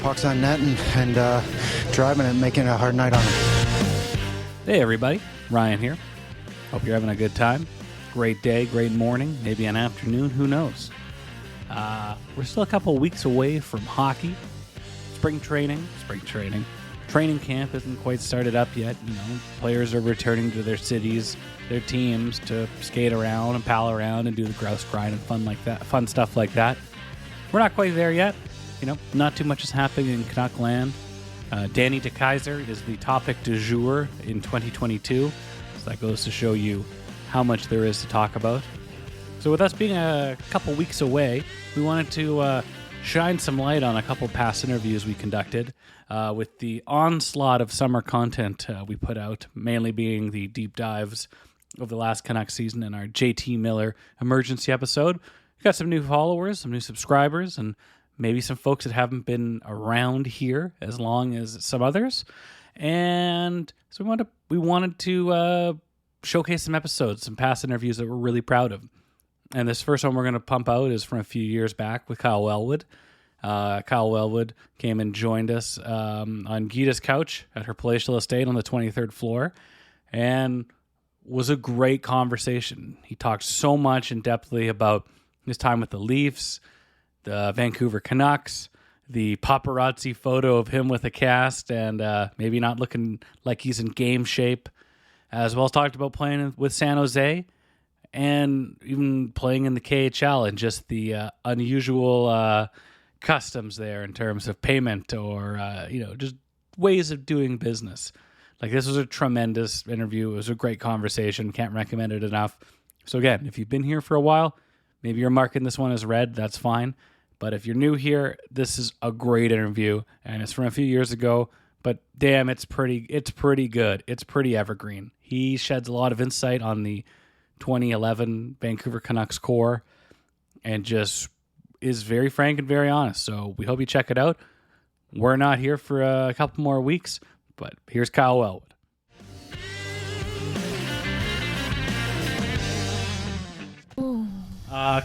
pucks on net and driving it, making it a hard night on them. Hey everybody, Ryan here. Hope you're having a good time. Great day, great morning, maybe an afternoon, who knows. We're still a couple weeks away from hockey. Spring training. Training camp isn't quite started up yet. You know, players are returning to their cities, their teams to skate around and pal around and do the grouse grind and fun stuff like that. We're not quite there yet. You know, not too much is happening in Canuck land. Danny DeKeyser is the topic du jour in 2022. So that goes to show you how much there is to talk about. So with us being a couple weeks away, we wanted to shine some light on a couple past interviews we conducted with the onslaught of summer content we put out, mainly being the deep dives of the last Canucks season and our JT Miller emergency episode. We got some new followers, some new subscribers, and maybe some folks that haven't been around here as long as some others. And so we wanted to showcase some episodes, some past interviews that we're really proud of. And this first one we're going to pump out is from a few years back with Kyle Wellwood. Kyle Wellwood came and joined us on Geeta's couch at her palatial estate on the 23rd floor, and was a great conversation. He talked so much in depthly about his time with the Leafs, the Vancouver Canucks, the paparazzi photo of him with a cast and maybe not looking like he's in game shape, as well as talked about playing with San Jose and even playing in the KHL and just the unusual customs there in terms of payment or, just ways of doing business. Like, this was a tremendous interview. It was a great conversation. Can't recommend it enough. So again, if you've been here for a while, maybe you're marking this one as read. That's fine. But if you're new here, this is a great interview, and it's from a few years ago. But damn, it's pretty good. It's pretty evergreen. He sheds a lot of insight on the 2011 Vancouver Canucks core, and just is very frank and very honest. So we hope you check it out. We're not here for a couple more weeks, but here's Kyle Wellwood.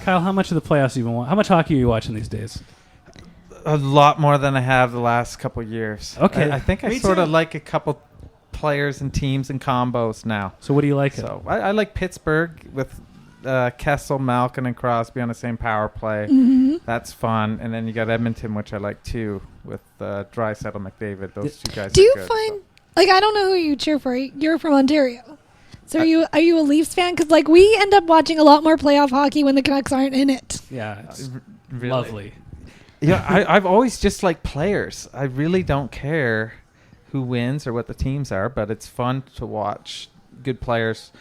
Kyle, how much of the playoffs you been watching? How much hockey are you watching these days? A lot more than I have the last couple of years. Okay. I think I sort of like a couple players and teams and combos now. So what do you like? So I like Pittsburgh with Kessel, Malkin, and Crosby on the same power play. Mm-hmm. That's fun. And then you got Edmonton, which I like too, with Draisaitl, McDavid. Those two guys Do are you good, find, I don't know who you cheer for. You're from Ontario. So are you a Leafs fan? Because we end up watching a lot more playoff hockey when the Canucks aren't in it. Yeah, it's really lovely. Yeah, I've always just liked players. I really don't care who wins or what the teams are, but it's fun to watch good players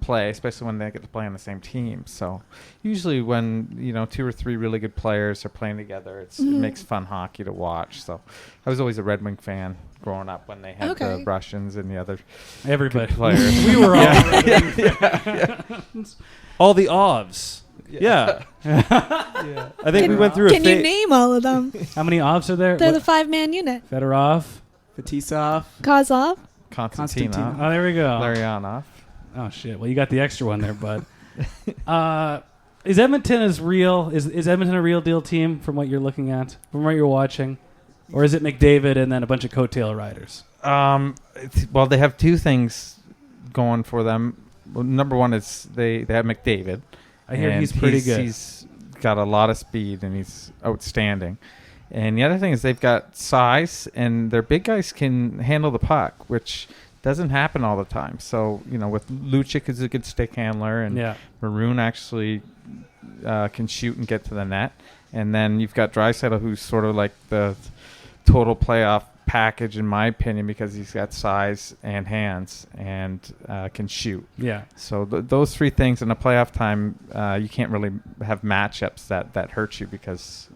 play, especially when they get to play on the same team. So usually when, two or three really good players are playing together, it makes fun hockey to watch. So I was always a Red Wing fan growing up when they had the Russians and the other everybody players. We were all yeah. All the Ovs. Yeah. I think we went through Can you name all of them? How many Ovs are there? They're the 5-man unit. Fedorov, Fetisov, Kozlov, Konstantinov. Oh, there we go. Larionov. Oh shit! Well, you got the extra one there, bud. Is Edmonton as real? Is Edmonton a real deal team from what you're looking at, from what you're watching, or is it McDavid and then a bunch of coattail riders? Well, they have two things going for them. Well, number one is they have McDavid. I hear he's pretty good. He's got a lot of speed and he's outstanding. And the other thing is they've got size and their big guys can handle the puck, which doesn't happen all the time. So, with Lucic is a good stick handler, and Maroon actually can shoot and get to the net. And then you've got Draisaitl, who's sort of like the total playoff package, in my opinion, because he's got size and hands and can shoot. Yeah. So those three things in a playoff time, you can't really have matchups that hurt you because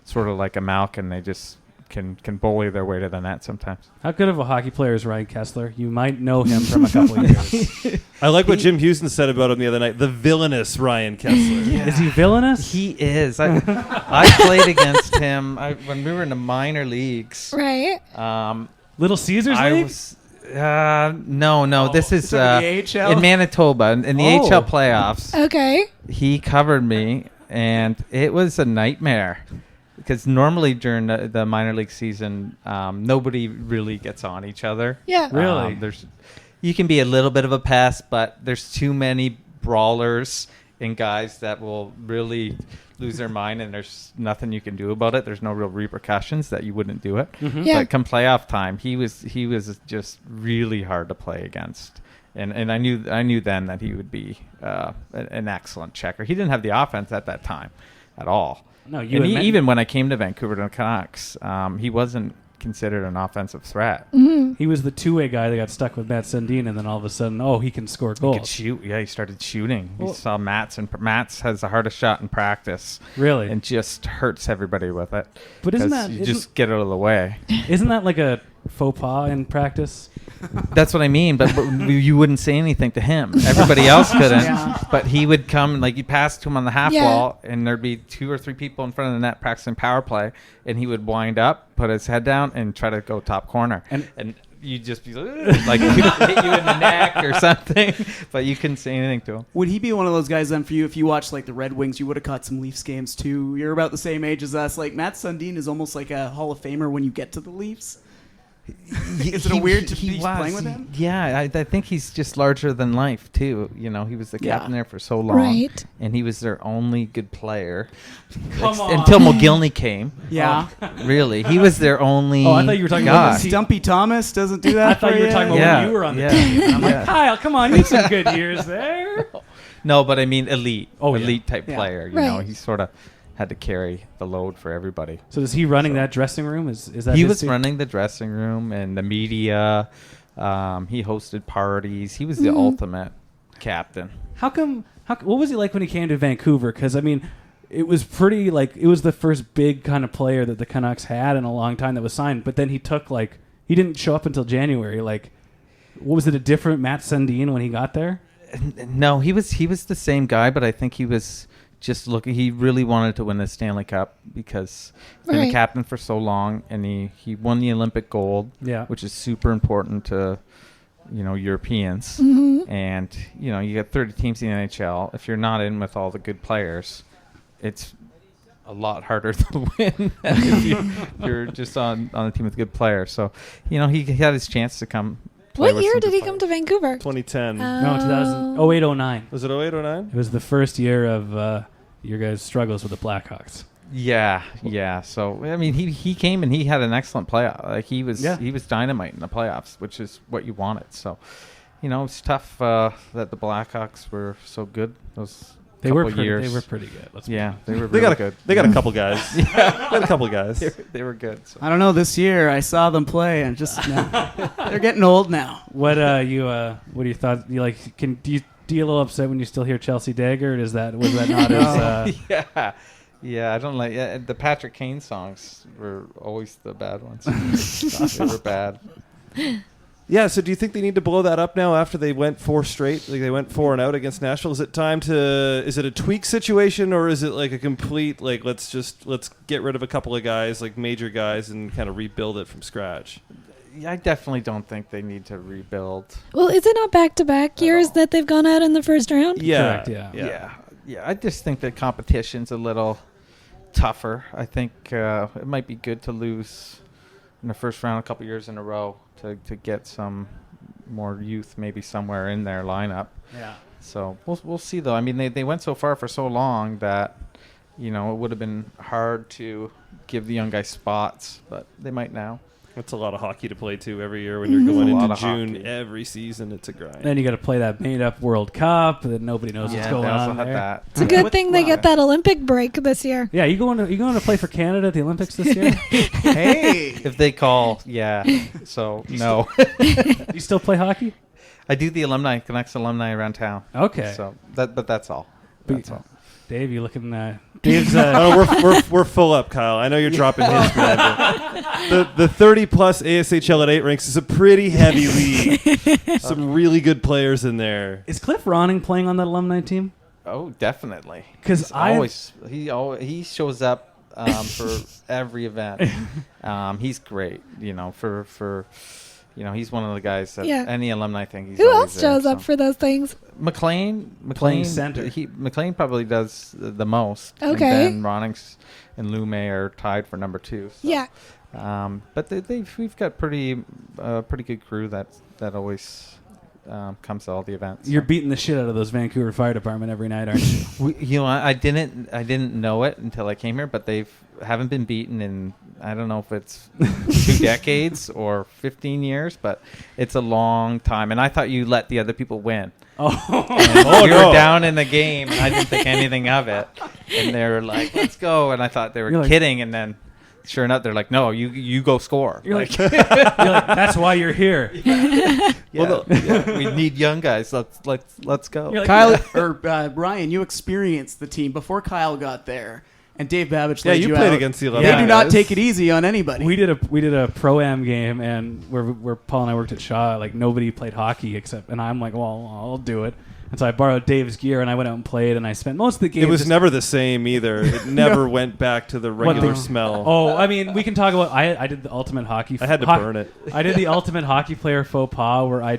sort of like a Malkin, they just can bully their way to the net sometimes. How good of a hockey player is Ryan Kessler? You might know him from a couple of years. I like what Jim Houston said about him the other night. The villainous Ryan Kessler. Yeah. Is he villainous? He is. I played against him when we were in the minor leagues. Right. Little Caesars League? No. This is the AHL? in Manitoba in the AHL playoffs. Okay. He covered me, and it was a nightmare. because normally during the minor league season, nobody really gets on each other. Yeah. Really? You can be a little bit of a pest, but there's too many brawlers and guys that will really lose their mind, and there's nothing you can do about it. There's no real repercussions that you wouldn't do it. Yeah. But come playoff time, he was just really hard to play against. And I knew then that he would be an excellent checker. He didn't have the offense at that time at all. No, Even when I came to Vancouver to the Canucks, he wasn't considered an offensive threat. He was the two-way guy that got stuck with Matt Sundin, and then all of a sudden, he can score goals. He could shoot. Yeah, he started shooting. We saw Matt's, and Matt's has the hardest shot in practice. Really? And just hurts everybody with it. But just get out of the way. Isn't that like a faux pas in practice? That's what I mean, but you wouldn't say anything to him. Everybody else couldn't. Yeah. But he would come, like you passed to him on the half Yeah. wall, and there'd be 2 or 3 people in front of the net practicing power play, and he would wind up, put his head down, and try to go top corner. And you'd just be like he would hit you in the neck or something, but you couldn't say anything to him. Would he be one of those guys then for you? If you watched like the Red Wings, you would have caught some Leafs games too. You're about the same age as us. Like Matt Sundin is almost like a Hall of Famer when you get to the Leafs. Is it weird to be playing with him? Yeah, I think he's just larger than life too. You know, he was the captain there for so long, Right. and he was their only good player Come on. until McGillney came. Yeah. Really, he was their only. Oh, I thought you were talking guy. about Stumpy Thomas doesn't do that. I thought you were talking about Yeah. when you were on the Yeah. team. And I'm Yeah. like, Kyle, come on, you had some good years there. No, but I mean elite. Oh, yeah. Elite type Yeah. player. You know, Right. he sort of had to carry the load for everybody. So is he running that dressing room? Is that He his was team? running the dressing room and the media. He hosted parties. He was the ultimate captain. How come? What was he like when he came to Vancouver? Because I mean, it was pretty like it was the first big kind of player that the Canucks had in a long time that was signed. But then he didn't show up until January. Like, what was it? A different Matt Sundin when he got there? No, he was the same guy, but I think he was just looking. He really wanted to win the Stanley Cup because he's been Right. the captain for so long, and he won the Olympic gold, Yeah. which is super important to Europeans. And you got 30 teams in the NHL. If you're not in with all the good players, it's a lot harder to win than if you're just on a team with good players. So he had his chance to come. Play What with year some did good he players. come to Vancouver? 2010. No, 2008, 09. Was it 08, 09? It was the first year of your guys' struggles with the Blackhawks. Yeah. So I mean, he came and he had an excellent playoff. Like he was dynamite in the playoffs, which is what you wanted. So, it's tough that the Blackhawks were so good those They were couple years. They were pretty good. They were They really got good. They got a couple guys. They got a couple guys. They were good. So. I don't know. This year I saw them play and just they're getting old now. What do you thought? Do you a little upset when you still hear Chelsea Dagger? Or was that not as? Yeah. I don't like the Patrick Kane songs were always the bad ones. They were bad. Yeah, so do you think they need to blow that up now after they went 4 straight? Like they went 4 and out against Nashville. Is it a tweak situation, or is it like a complete like let's get rid of a couple of guys, like major guys, and kind of rebuild it from scratch? I definitely don't think they need to rebuild. Well, is it not back-to-back years that they've gone out in the first round? Yeah. Correct, Yeah. I just think the competition's a little tougher. I think it might be good to lose in the first round a couple years in a row to get some more youth maybe somewhere in their lineup. Yeah. So we'll see though. I mean they went so far for so long that it would have been hard to give the young guys spots, but they might now. That's a lot of hockey to play too every year when you're going A lot into of June. hockey. Every season, it's a grind. Then you got to play that made-up World Cup that nobody knows what's going they also on had there. that. It's a good thing they get that Olympic break this year. Yeah, you going to play for Canada at the Olympics this year? Hey, If they call, So no. You still play hockey? I do the Canucks alumni around town. Okay. So but that's all. That's all. Dave, you looking? Dave's. Oh, we're full up, Kyle. I know you're dropping hints, man. But the 30-plus ASHL at 8 ranks is a pretty heavy league. Some really good players in there. Is Cliff Ronning playing on that alumni team? Oh, definitely. 'Cause he shows up for every event. He's great. For he's one of the guys that Yeah. any alumni thing. He's Who always else shows there, up for those things? McLean Playing center. McLean probably does the most. Okay. And then Ronix and Lume are tied for number 2. So. Yeah. But we've got pretty good crew that always comes to all the events. You're beating the shit out of those Vancouver Fire Department every night, aren't you? I didn't know it until I came here, but haven't been beaten in, I don't know if it's 2 decades or 15 years, but it's a long time. And I thought you let the other people win. Oh, You were down in the game, and I didn't think anything of it. And they were like, "Let's go," and I thought they were kidding, and then. Sure enough, they're like, "No, you go score." you're like, that's why you're here. We need young guys. Let's go. You're like, Kyle or Ryan, you experienced the team before Kyle got there, and Dave Babbage led you you played out. against the They alumni. do not guys. take it easy on anybody. We did a pro-am game, and where Paul and I worked at Schaap, like nobody played hockey except, and I'm like, well, I'll do it. And so I borrowed Dave's gear, and I went out and played, and I spent most of the game. It was never the same either. It never went back to the regular smell. Oh, I mean, we can talk about. I did the ultimate hockey. I had to burn it. I did the ultimate hockey player faux pas, where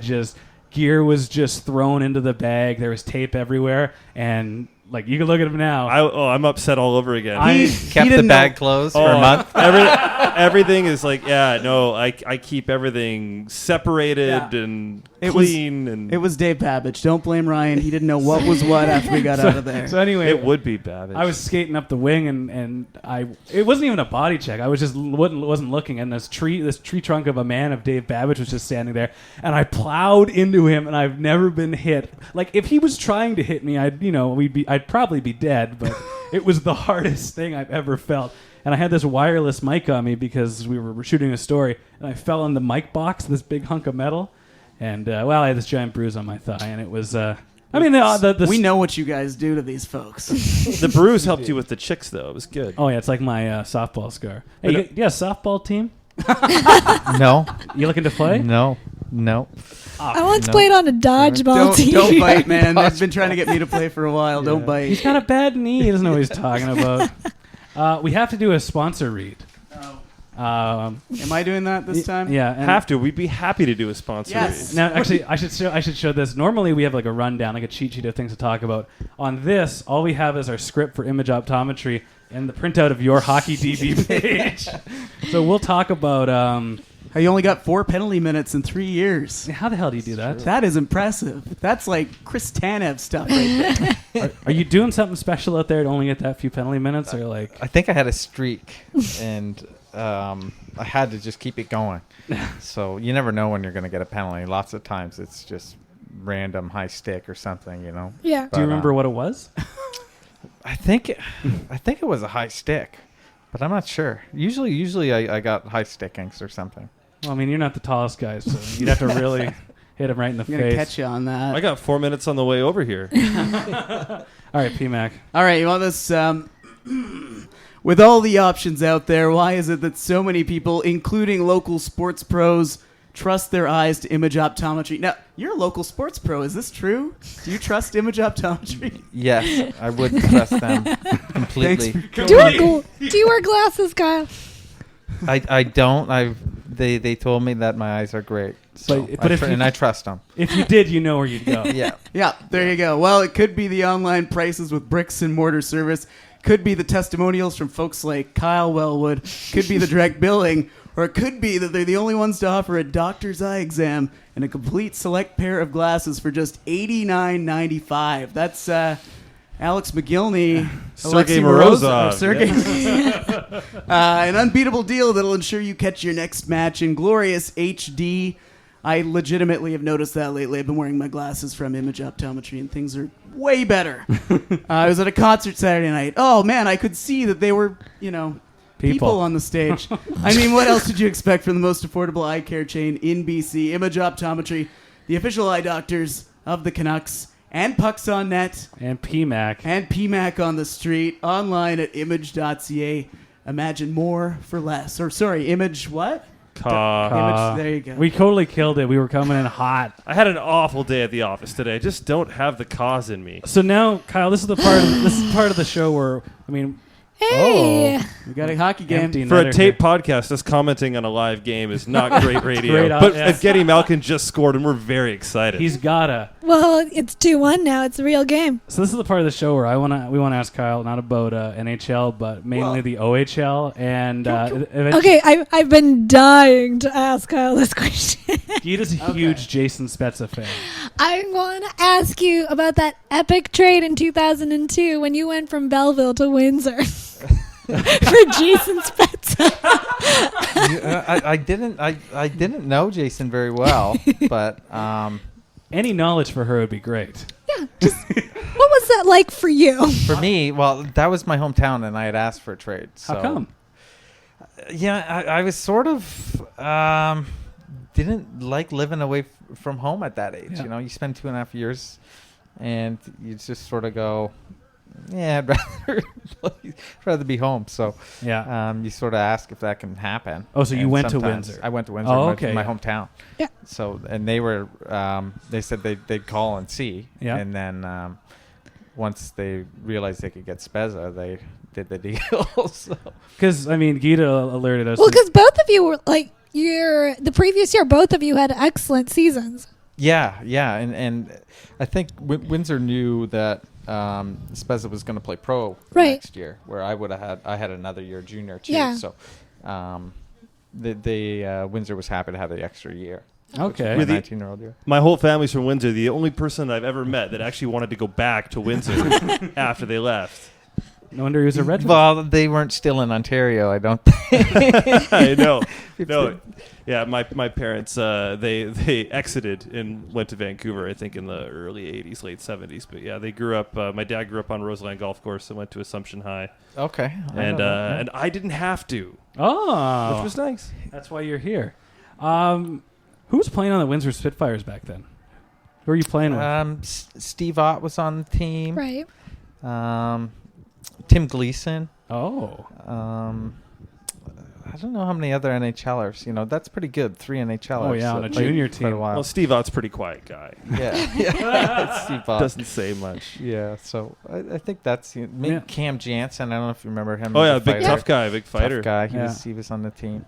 gear was just thrown into the bag. There was tape everywhere, and like you can look at him now. I'm upset all over again. He kept the bag closed for a month. Everything is like, I keep everything separated and clean. And It was Dave Babbage. Don't blame Ryan. He didn't know what was what after we got out of there. So anyway, it would be Babbage. I was skating up the wing, and it wasn't even a body check. I was just wasn't looking, and this tree trunk of a man of Dave Babbage was just standing there, and I plowed into him, and I've never been hit. Like if he was trying to hit me, I'd probably be dead, but it was the hardest thing I've ever felt. And I had this wireless mic on me because we were shooting a story, and I fell on the mic box, this big hunk of metal, and I had this giant bruise on my thigh, and it was. We know what you guys do to these folks. The bruise helped you with the chicks, though. It was good. Oh yeah, it's like my softball scar. Hey, you got a softball team? No. You looking to play? No. I once played on a dodgeball team. Don't bite, man. They've been trying to get me to play for a while. Don't bite. He's got a bad knee. He doesn't know what he's talking about. We have to do a sponsor read. Am I doing that this time? Yeah. And Have to. We'd be happy to do a sponsor. Yes. now, actually, I should show this. Normally, we have like a rundown, like a cheat sheet of things to talk about. On this, all we have is our script for image optometry and the printout of your Hockey DB page. So we'll talk about How you only got 4 penalty minutes in 3 years. how the hell do you do that? That is impressive. That's like Chris Tanev stuff right there. Are you doing something special out there to only get that few penalty minutes, or like? I think I had a streak, and I had to just keep it going. So you never know when you're going to get a penalty. Lots of times it's just random high stick or something, Yeah. Do you remember what it was? I think it was a high stick, but I'm not sure. Usually I got high stickings or something. Well, I mean, you're not the tallest guy, so you'd have to really hit him right in the I'm going to face. catch you on that. I got 4 minutes on the way over here. All right, PMAC. All right, you want this? With all the options out there, why is it that so many people, including local sports pros, trust their eyes to image optometry? Now, you're a local sports pro. Is this true? Do you trust image optometry? Yes, I would trust them completely. Do you wear glasses, Kyle? I don't. They told me that my eyes are great. So But if I trust them. If you did, you know where you'd go. Yeah. Yeah, there you go. Well, it could be the online prices with bricks and mortar service. Could be the testimonials from folks like Kyle Wellwood. Could be the direct billing. Or it could be that they're the only ones to offer a doctor's eye exam and a complete select pair of glasses for just $89.95. That's Alex McGillney, Sergei Alexei Morozov. Sergei. An unbeatable deal that'll ensure you catch your next match in glorious HD. I legitimately have noticed that lately. I've been wearing my glasses from Image Optometry, and things are way better. I was at a concert Saturday night. Oh, man, I could see that they were, people on the stage. I mean, what else did you expect from the most affordable eye care chain in BC? Image Optometry, the official eye doctors of the Canucks, and Pucks on Net. And PMAC. And PMAC on the street, online at image.ca. Imagine more for less. Or, sorry, Image what? Image, there you go. We totally killed it. We were coming in hot. I had an awful day at the office today. I just don't have the cause in me. So now, Kyle, this is part of the show where, I mean, Hey. We got a hockey game. Empty For a netter tape here. podcast, us commenting on a live game is not great radio. Great, but yeah. Evgeny Malkin just scored, and we're very excited. He's gotta. Well, it's 2-1 now. It's a real game. So this is the part of the show where we want to ask Kyle not about NHL, but mainly the OHL and Okay, I've been dying to ask Kyle this question. Geeta's a huge Jason Spezza fan. I want to ask you about that epic trade in 2002 when you went from Belleville to Windsor for Jason Spezza. I didn't know Jason very well, but Any knowledge for her would be great. Yeah, just what was that like for you? for me, well, that was my hometown, and I had asked for a trade. So. How come? Yeah, I was sort of didn't like living away from home at that age. Yeah. You know, you spend 2.5 years, and you just sort of go, yeah, I'd rather be home. So Yeah. you sort of ask if that can happen. Oh, so you And went to sometimes Windsor. I went to Windsor, Oh, my- okay, my yeah. hometown. Yeah. So, and they were, they said they'd call and see. Yeah. And then once they realized they could get Spezza, they did the deal. So. Because, I mean, Geeta alerted us. Well, because both of you were like the previous year, both of you had excellent seasons. Yeah, and I think Windsor knew that Spezza was going to play pro Right. next year, where I had another year junior too. Yeah. So, Windsor was happy to have the extra year. Okay. With My the- 19-year-old year. My whole family's from Windsor. The only person I've ever met that actually wanted to go back to Windsor after they left. No wonder he was a Red Wing. Well, they weren't still in Ontario, I don't think. I know. No, yeah, my parents they exited and went to Vancouver. I think in the early '80s, late '70s. But yeah, they grew up. My dad grew up on Roseland Golf Course and went to Assumption High, Okay. and I didn't have to, Oh. which was nice. That's why you're here. Who was playing on the Windsor Spitfires back then? Who were you playing with? Steve Ott was on the team. Right. Tim Gleason. Oh. I don't know how many other NHLers. You know, that's pretty good. 3 NHLers. Oh, yeah, on that a played junior quite a team. while. Well, Steve Ott's a pretty quiet guy. Yeah. Steve Ott. Doesn't say much. Yeah, so I think that's maybe Yeah. Cam Jansen. I don't know if you remember him. Oh as yeah, a big fighter. tough guy, big fighter. Tough guy. Yeah. He was on the team.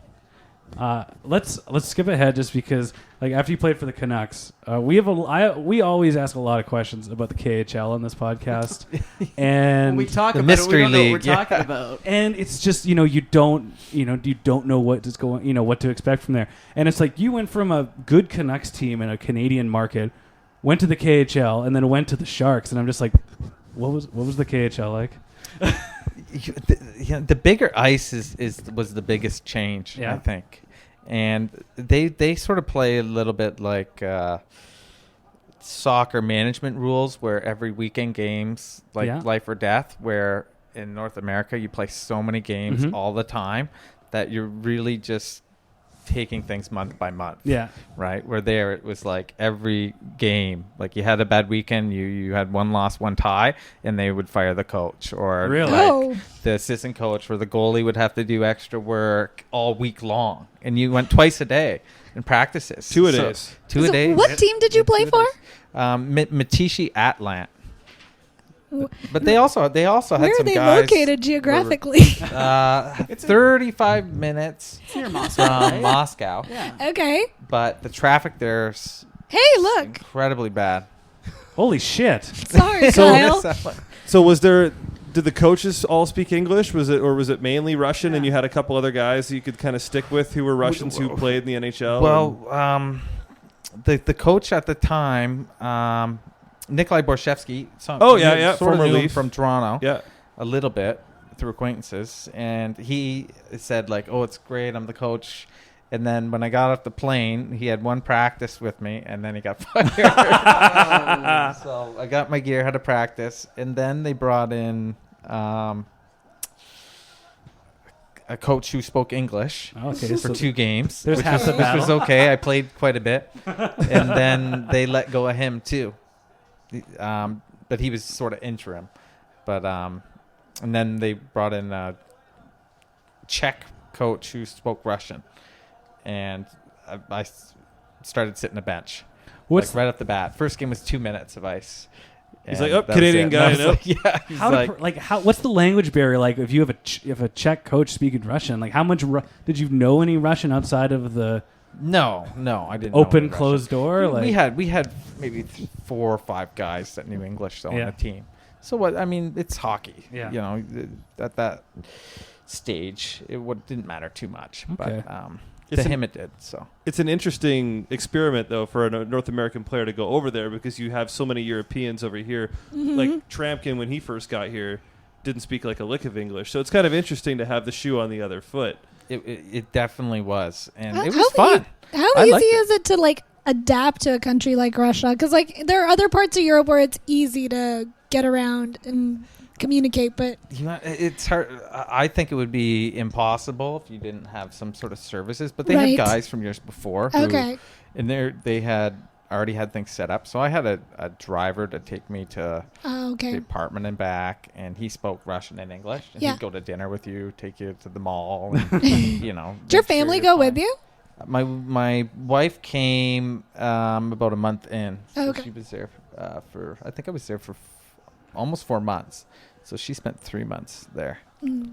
Let's skip ahead just because, like, after you played for the Canucks, we always ask a lot of questions about the KHL on this podcast, and When we talk The about mystery it, we don't know league, what we're talking about. and it's just you don't know what is going, what to expect from there, and it's like you went from a good Canucks team in a Canadian market, went to the KHL, and then went to the Sharks, and I'm just like, what was the KHL like? The bigger ice was the biggest change, Yeah. I think, and they sort of play a little bit like soccer management rules, where every weekend games like Yeah. life or death. Where in North America you play so many games Mhm. all the time that you're really just taking things month by month. Yeah. Right, where there it was like every game, like you had a bad weekend, you had one loss, one tie, and they would fire the coach, or Really? like Oh. the assistant coach, where the goalie would have to do extra work all week long, and you went twice a day in practices. Two-a-days. Two-a-days. What team did you play for? Matishi Atlant. But they also had Where are some they guys located geographically? 35 minutes It's near Moscow, from right? Moscow, Yeah. Okay. but the traffic there's Hey, look. incredibly bad. Holy shit! Sorry, Kyle. So did the coaches all speak English? Was it mainly Russian, and you had a couple other guys you could kind of stick with who were Russians who played in the NHL? Well, the coach at the time, Nikolai Borshevsky. Former knew him Leaf. from Toronto. yeah. A little bit through acquaintances, and he said like, "Oh, it's great, I'm the coach." And then when I got off the plane, he had one practice with me, and then he got fired. So I got my gear, had a practice, and then they brought in a coach who spoke English Okay, for 2 games, there's which half the was, which was battle. okay. I played quite a bit, and then they let go of him too. But he was sort of interim. But and then they brought in a Czech coach who spoke Russian, and I started sitting a bench. What's Like right off the bat. First game was 2 minutes of ice, He's And like, oh, that was Canadian it. guy, And I was no? like, yeah. He's How like, what's the language barrier like if you have if a Czech coach speaking Russian? Like how much did you know any Russian outside of the no, I didn't. know open any closed Russian. door? Like We had maybe 4 or 5 guys that knew English though on the team. So what? I mean, it's hockey. Yeah. You know, at that stage, didn't matter too much. Okay. But to him it did. So It's an interesting experiment, though, for a North American player to go over there because you have so many Europeans over here. Like Trampkin, when he first got here, didn't speak like a lick of English. So it's kind of interesting to have the shoe on the other foot. it definitely was, and How- it how was fun. How I liked easy it. is it to like adapt to a country like Russia? Because like there are other parts of Europe where it's easy to get around and communicate, but You know, it's hard. I think it would be impossible if you didn't have some sort of services. But they Right. had guys from years before. Who, Okay. And they had already had things set up. So I had a driver to take me to the okay. apartment and back, and he spoke Russian and English. And Yeah. he'd go to dinner with you, take you to the mall, and, you know. Did your make sure family you're go fine. with you? My wife came about a month in. So Okay. she was there I think I was there for almost 4 months. So she spent 3 months there.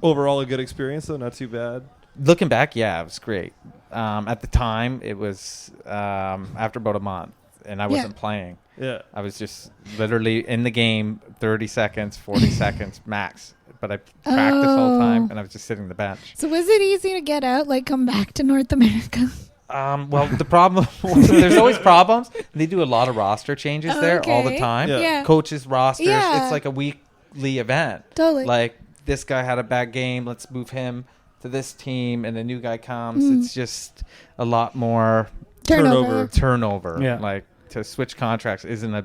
Overall, a good experience, though? Not too bad? Looking back, yeah, it was great. At the time, it was after about a month, and I wasn't playing. Yeah. I was just literally in the game 30 seconds, 40 seconds max. But I practiced all the time, and I was just sitting on the bench. So was it easy to get out, like come back to North America? Well, the problem, there's always problems. They do a lot of roster changes there all the Okay. time. Yeah. Coaches, rosters. Yeah. It's like a weekly event. Totally. Like, this guy had a bad game. Let's move him to this team, and a new guy comes. It's just a lot more turnover. Yeah. Like, to switch contracts isn't a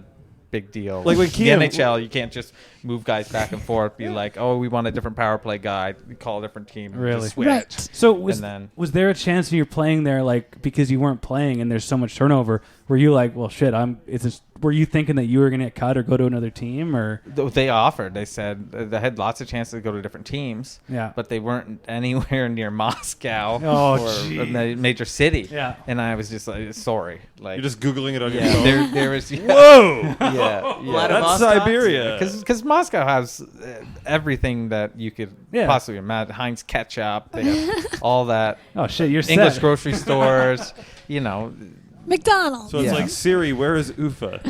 big deal. Like when the Keane- NHL, you can't just move guys back and forth. Be like, oh, we want a different power play guy. We call a different team. and Really? just switch. Right. So then- was there a chance when you're playing there, like because you weren't playing and there's so much turnover, were you like, well, shit, were you thinking that you were going to get cut or go to another team or? They offered. They said they had lots of chances to go to different teams. Yeah. But they weren't anywhere near Moscow Oh, or gee. a major city. Yeah. And I was just like, sorry. Like, You're just Googling it on your yeah, phone? there was. Yeah, Whoa! yeah. That's Siberia. Because Moscow has everything that you could possibly imagine. Heinz ketchup. They have all that. Oh shit, you're English set. grocery stores. You know. McDonald's. So it's Yeah. like, Siri, where is Ufa?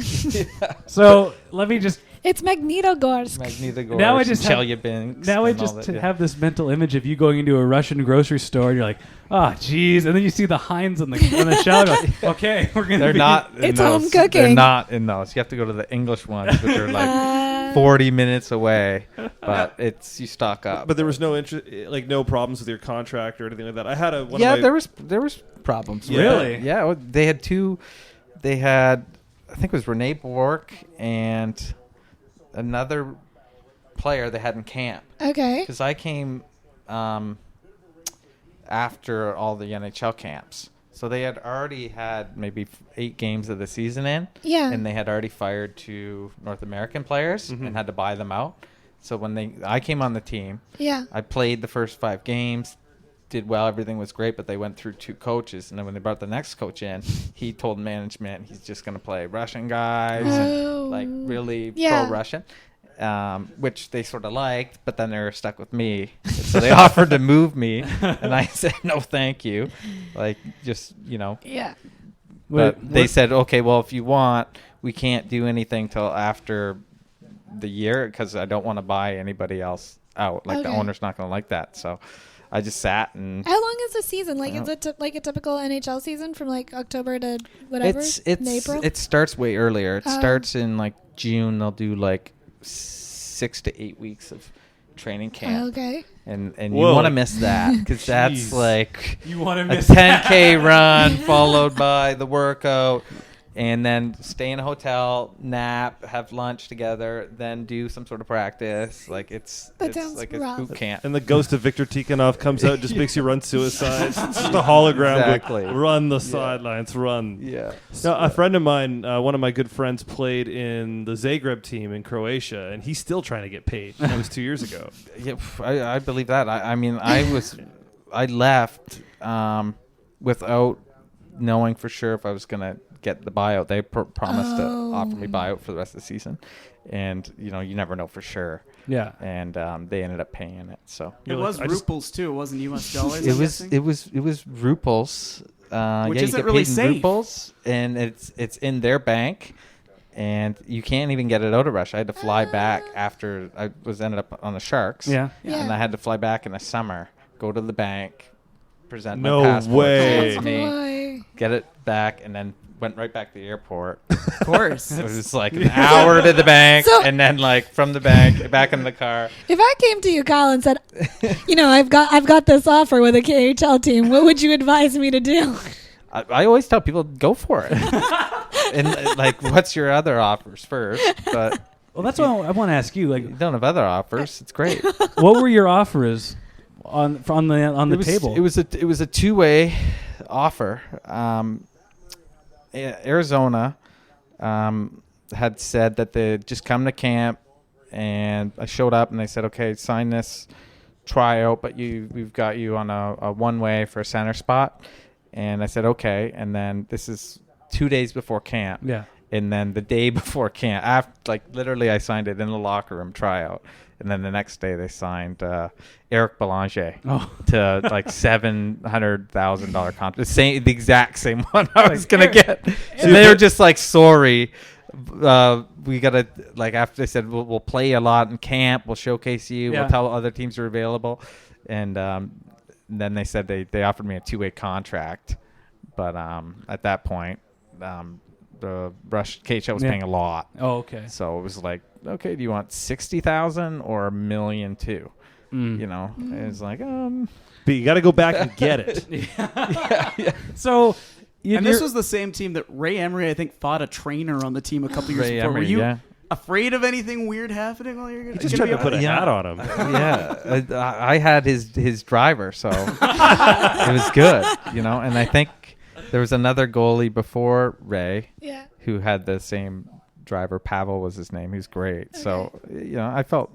So let me just It's Magnitogorsk. Magnitogorsk, Now I just have- Chelyabinsk, now I and all just that, yeah. have this mental image of you going into a Russian grocery store and you're like, oh geez, and then you see the Heinz on the shelf. Like, okay, we're gonna. They're be not in It's those. home cooking. They're not in those. You have to go to the English ones, which are like 40 minutes away. But you stock up. But there was no no problems with your contract or anything like that. I had there was problems. with Really? it. Yeah, well, they had two. They had, I think it was Rene Bork and another player they had in camp. Okay. Because I came after all the NHL camps. So they had already had maybe 8 games of the season in. Yeah. And they had already fired 2 North American players and had to buy them out. So when I came on the team, Yeah. I played the first 5 games, did well, everything was great, but they went through 2 coaches. And then when they brought the next coach in, he told management he's just going to play Russian guys Oh. and like really Yeah. pro-Russian. Which they sort of liked, but then they were stuck with me. So they offered to move me, and I said, no, thank you. Like, just, Yeah. But they said, okay, well, if you want, we can't do anything till after the year because I don't want to buy anybody else out. Like, the Okay. owner's not going to like that. So I just sat and... How long is the season? Like, is it like a typical NHL season from like October to whatever? April? It starts way earlier. It Oh. starts in, like, June. They'll do, like, 6 to 8 weeks of training camp. Okay. And you Whoa. want to miss that because that's Jeez. like You want to a miss 10K run followed by the workout, and then stay in a hotel, nap, have lunch together, then do some sort of practice. Like it's sounds like rough. a boot camp. And the ghost of Viktor Tikhonov comes out and just makes you run suicide. It's just a hologram. Exactly. Like, run the sidelines, run. Yeah. No, a friend of mine, one of my good friends, played in the Zagreb team in Croatia, and he's still trying to get paid. That was 2 years ago. Yeah, I believe that. I mean, I left without knowing for sure if I was going to get the buyout. They promised to offer me buyout for the rest of the season. And, you never know for sure. Yeah. And they ended up paying it. So It was ruples, too. It wasn't U.S. dollars, it was ruples. Which you isn't get really paid in safe. Ruples, and it's in their bank. And you can't even get it out of Russia. I had to fly back after I ended up on the Sharks. Yeah. And I had to fly back in the summer, go to the bank, present No my passport, way. show it to me, get it back, and then went right back to the airport. Of course. It was like an hour to the bank, and then like from the bank back in the car. If I came to you, Kyle, and said, I've got this offer with a KHL team, what would you advise me to do? I always tell people go for it. And like, what's your other offers first? But Well, that's what I want to ask you. Like, you don't have other offers. It's great. what were your offers on the table? It was a two-way offer. Arizona had said that they'd just come to camp, and I showed up and they said, okay, sign this tryout, but we've got you on a one-way for a center spot. And I said, okay. And then this is 2 days before camp. Yeah. And then the day before camp, after, literally I signed it in the locker room tryout. And then the next day they signed Eric Belanger to $700,000 contract. The exact same one I was going to get. And they were just like, sorry. We got to, after they said, we'll play a lot in camp. We'll showcase you. Yeah. We'll tell other teams are available. And then they said they offered me a two-way contract. But at that point, the Rush KHL was paying a lot. Oh, okay. So it was like, okay, do you want 60,000 or $1.2 million? It was like, But you got to go back and get it. yeah. So, And this was the same team that Ray Emery, I think, fought a trainer on the team a couple years Ray before. Emery, Were you yeah. afraid of anything weird happening while you're going He just tried to put a hat on him. Yeah, I had his driver, so it was good, And I think there was another goalie before Ray who had the same driver. Pavel was his name. He was great. Okay. So, I felt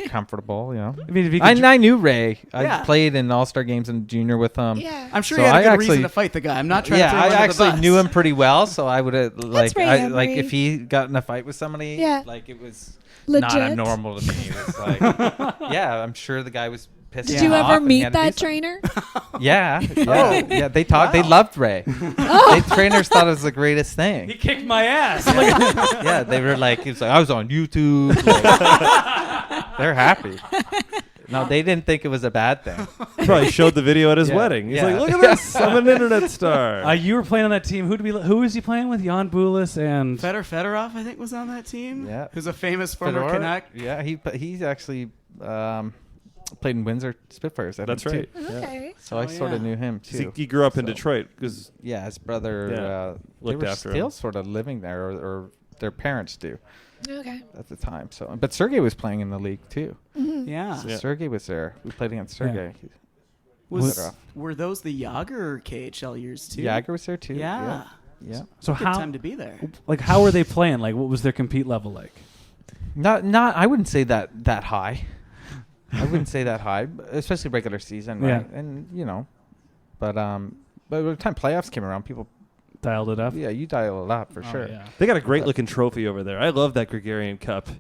comfortable, I mean, if I knew Ray. I played in All-Star games in junior with him. Yeah. I'm sure he had a good reason to fight the guy. I'm not trying to throw him under the bus. I actually knew him pretty well, so I would have Ray if he got in a fight with somebody, it was legit. not abnormal to me. It was like, I'm sure the guy was pissed Did off. you ever and he meet had to do that something. trainer? Yeah. They taught. They loved Ray. The trainers thought it was the greatest thing. He kicked my ass. Yeah, they were like, he was like, I was on YouTube. They're happy. No, they didn't think it was a bad thing. Probably showed the video at his wedding. He's like, look at this. I'm an internet star. You were playing on that team. Who was he playing with? Jan Bulis and Fedorov, I think, was on that team. Yeah. Who's a famous former Canuck. Yeah, he's actually played in Windsor Spitfires. That's right. Too. Okay. Yeah. So I sort of knew him too. He grew up in Detroit because his brother looked they were after still him. sort of living there, or their parents do. Okay. At the time. So, but Sergey was playing in the league too. Mm-hmm. Yeah. So Sergey was there. We played against Sergey. Were those the Yager KHL years too? Yager was there too. Yeah. So Good time to be there. How were they playing? What was their compete level like? Not. I wouldn't say that high. I wouldn't say that high, especially regular season, right? Yeah. And but by the time playoffs came around, people dialed it up. Yeah, you dial it up for sure. Yeah. They got a great looking trophy over there. I love that Gregorian Cup.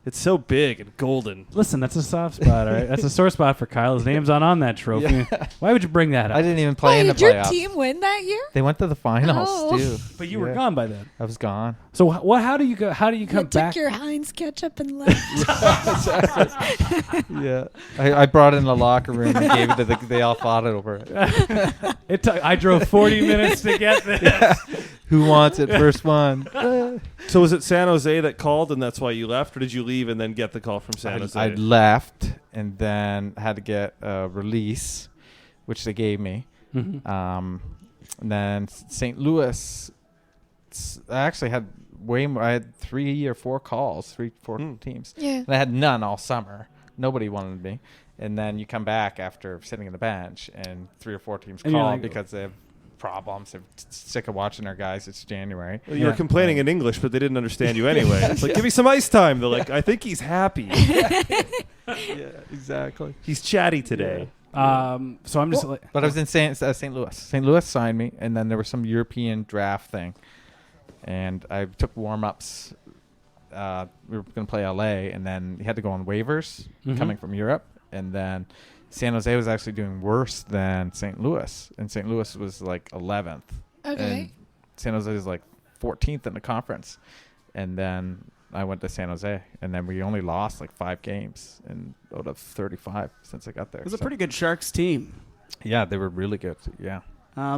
It's so big and golden. Listen, that's a soft spot, all right? That's a sore spot for Kyle. His name's on that trophy. Yeah. Why would you bring that up? I didn't even play in the Did your playoffs. team win that year? They went to the finals Oh. too. But you were gone by then. I was gone. So how do you go? How do you come You back? took your Heinz ketchup and left. Yeah, I brought it in the locker room and gave it to they all fought it over it. I drove 40 minutes to get this. Yeah. Who wants it? First one. So was it San Jose that called and that's why you left, or did you leave and then get the call from San Jose? I left and then had to get a release, which they gave me. Mm-hmm. And then St. Louis, I actually had way more. I had 3 or 4 calls, 4 teams. Yeah. And I had none all summer. Nobody wanted me. And then you come back after sitting on the bench and 3 or 4 teams And you're call like, because they have problems. They're sick of watching their guys. It's January. Well, you were complaining in English, but they didn't understand you anyway. It's like, give me some ice time. They're like, I think he's happy. Yeah, exactly. He's chatty today. So I'm just. But I was in St. Louis. St. Louis signed me, and then there was some European draft thing, and I took warm-ups. We were going to play LA, and then you had to go on waivers coming from Europe, and then San Jose was actually doing worse than St. Louis, and St. Louis was like 11th. Okay. And San Jose is like 14th in the conference, and then I went to San Jose, and then we only lost like 5 games out of 35 since I got there. It was a pretty good Sharks team. Yeah, they were really good. Yeah. I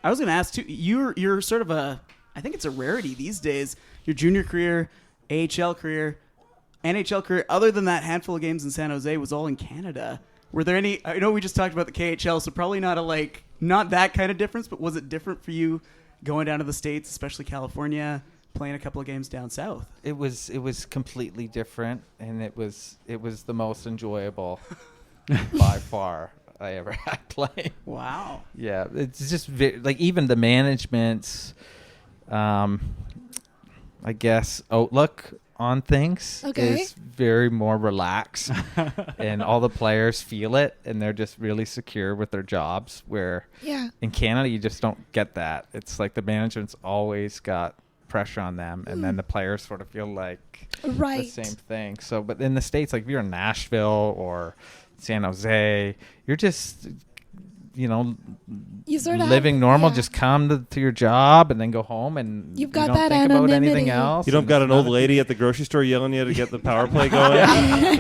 was going to ask too. You're sort of I think it's a rarity these days. Your junior career, AHL career, NHL career. Other than that handful of games in San Jose, was all in Canada. Were there any? I know we just talked about the KHL, so probably not that kind of difference. But was it different for you going down to the States, especially California, playing a couple of games down south? It was completely different, and it was the most enjoyable by far I ever had playing. Wow. Yeah, it's just like even the management's, I guess, outlook on things is very more relaxed, and all the players feel it, and they're just really secure with their jobs. Where in Canada, you just don't get that. It's like the management's always got pressure on them, and then the players sort of feel like the same thing. So, but in the States, like if you're in Nashville or San Jose, you're just, you sort of living normal. Just come to your job and then go home, and you've got you don't that think about anonymity. anything else. You don't got an old lady at the grocery store yelling at you to get the power play going.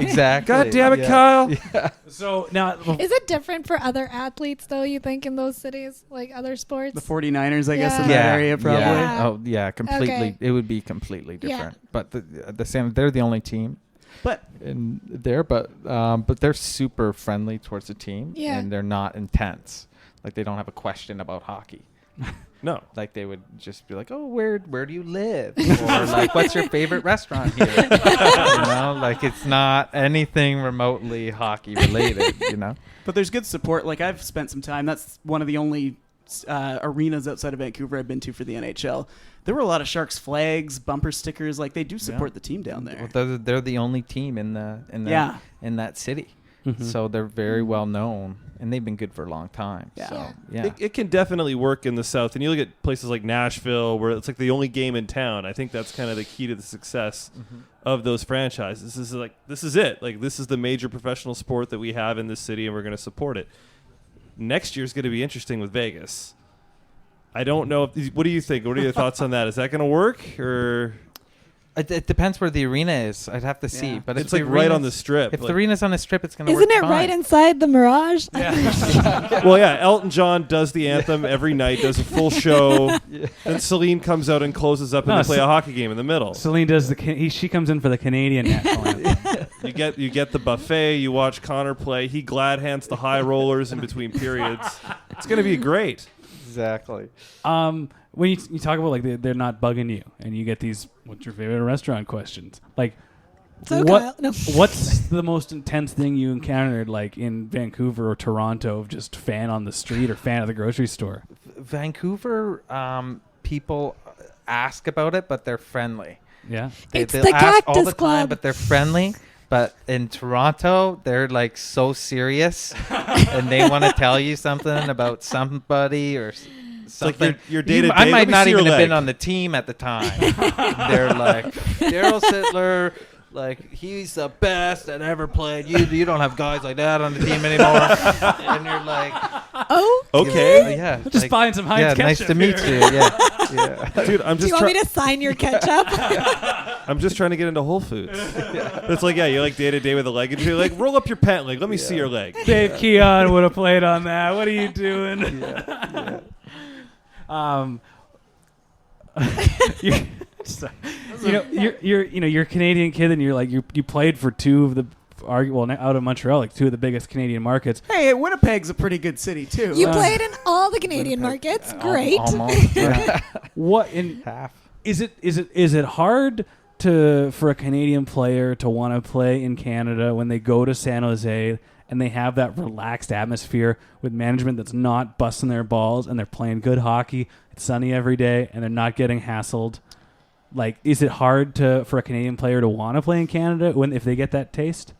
Exactly. God damn it, Kyle. Yeah. So now, is it different for other athletes though? You think in those cities, like other sports? The 49ers, I guess, in Yeah. that area, probably. Yeah. Oh yeah, completely. Okay. It would be completely different. But they're the only team. But But they're super friendly towards the team, and they're not intense. Like they don't have a question about hockey. No. Like they would just be like, "Oh, where do you live?" Or like, "What's your favorite restaurant here?" Like it's not anything remotely hockey related. But there's good support. Like I've spent some time. That's one of the only arenas outside of Vancouver I've been to for the NHL. There were a lot of Sharks flags, bumper stickers. Like they do support the team down there. Well, they're the only team in that city, so they're very well known, and they've been good for a long time. Yeah. So yeah, It can definitely work in the South. And you look at places like Nashville, where it's like the only game in town. I think that's kind of the key to the success of those franchises. This is it. Like this is the major professional sport that we have in this city, and we're going to support it. Next year's going to be interesting with Vegas. I don't know. What do you think? What are your thoughts on that? Is that going to work, or it depends where the arena is. I'd have to see, but it's like right on the strip. If the arena's on the strip, it's going to work. Isn't it fine. right inside the Mirage? Well, yeah. Elton John does the anthem every night, does a full show. Then Celine comes out and closes up, and they play a hockey game in the middle. Celine does she comes in for the Canadian national anthem. You get the buffet. You watch Connor play. He glad hands the high rollers in between periods. It's going to be great. Exactly. When you talk about like they're not bugging you, and you get these "what's your favorite restaurant?" questions, like what's the most intense thing you encountered, like in Vancouver or Toronto, of just fan on the street or fan at the grocery store? Vancouver, people ask about it, but they're friendly. Yeah, They'll the ask all Cactus the time, Club. but they're friendly. But in Toronto, they're like so serious, and they want to tell you something about somebody or something. Like your day-to-day. I might not even have leg. been on the team at the time. They're like, Daryl Sittler, like he's the best that ever played. You don't have guys like that on the team anymore. And you're like, Oh, Okay. yeah, just buying some Heinz ketchup. nice to meet you. Yeah. Dude, I'm do you just want me to sign your ketchup? I'm just trying to get into Whole Foods. It's like, you're like day to day with a leg injury. Like, roll up your pant leg. Let me see your leg. Dave Keon would have played on that. What are you doing? You're a Canadian kid, and you're like you played for two of the out of Montreal, like two of the biggest Canadian markets. Hey, Winnipeg's a pretty good city too. You played in all the Canadian markets. Great. Almost. What in Half. is it hard for a Canadian player to want to play in Canada when they go to San Jose and they have that relaxed atmosphere with management that's not busting their balls, and they're playing good hockey, it's sunny every day, and they're not getting hassled? Like, is it hard for a Canadian player to want to play in Canada if they get that taste?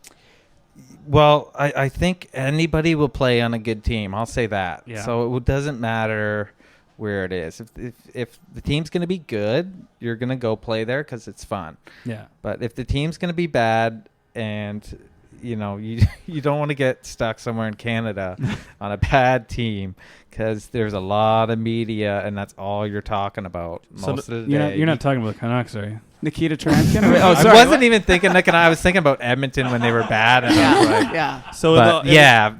Well, I think anybody will play on a good team. I'll say that. Yeah. So it doesn't matter where it is. If the team's going to be good, you're going to go play there because it's fun. Yeah. But if the team's going to be bad and, you don't want to get stuck somewhere in Canada on a bad team because there's a lot of media and that's all you're talking about most of the day. You're not talking about the Canucks, are you? Nikita Trankin. I wasn't even thinking that. I was thinking about Edmonton when they were bad. And I was like, Yeah. So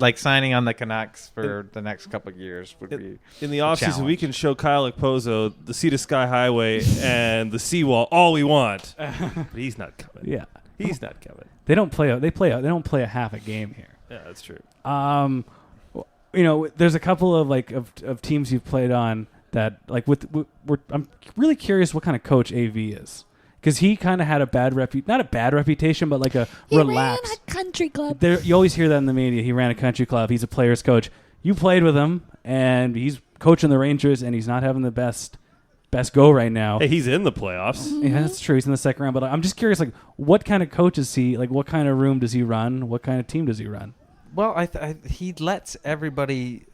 like signing on the Canucks for the next couple of years would be in the offseason, we can show Kyle Okposo the Sea to Sky Highway and the seawall all we want, but he's not coming. Yeah. He's not coming. They don't play. They don't play a half a game here. Yeah, that's true. There's a couple of of teams you've played on that I'm really curious what kind of coach AV is. Because he kind of had not a bad reputation, but like a relaxed. He ran a country club. You always hear that in the media. He ran a country club. He's a player's coach. You played with him, and he's coaching the Rangers, and he's not having the best go right now. Hey, he's in the playoffs. Yeah, that's true. He's in the second round. But I'm just curious, what kind of coach is he? What kind of room does he run? What kind of team does he run? Well, he lets everybody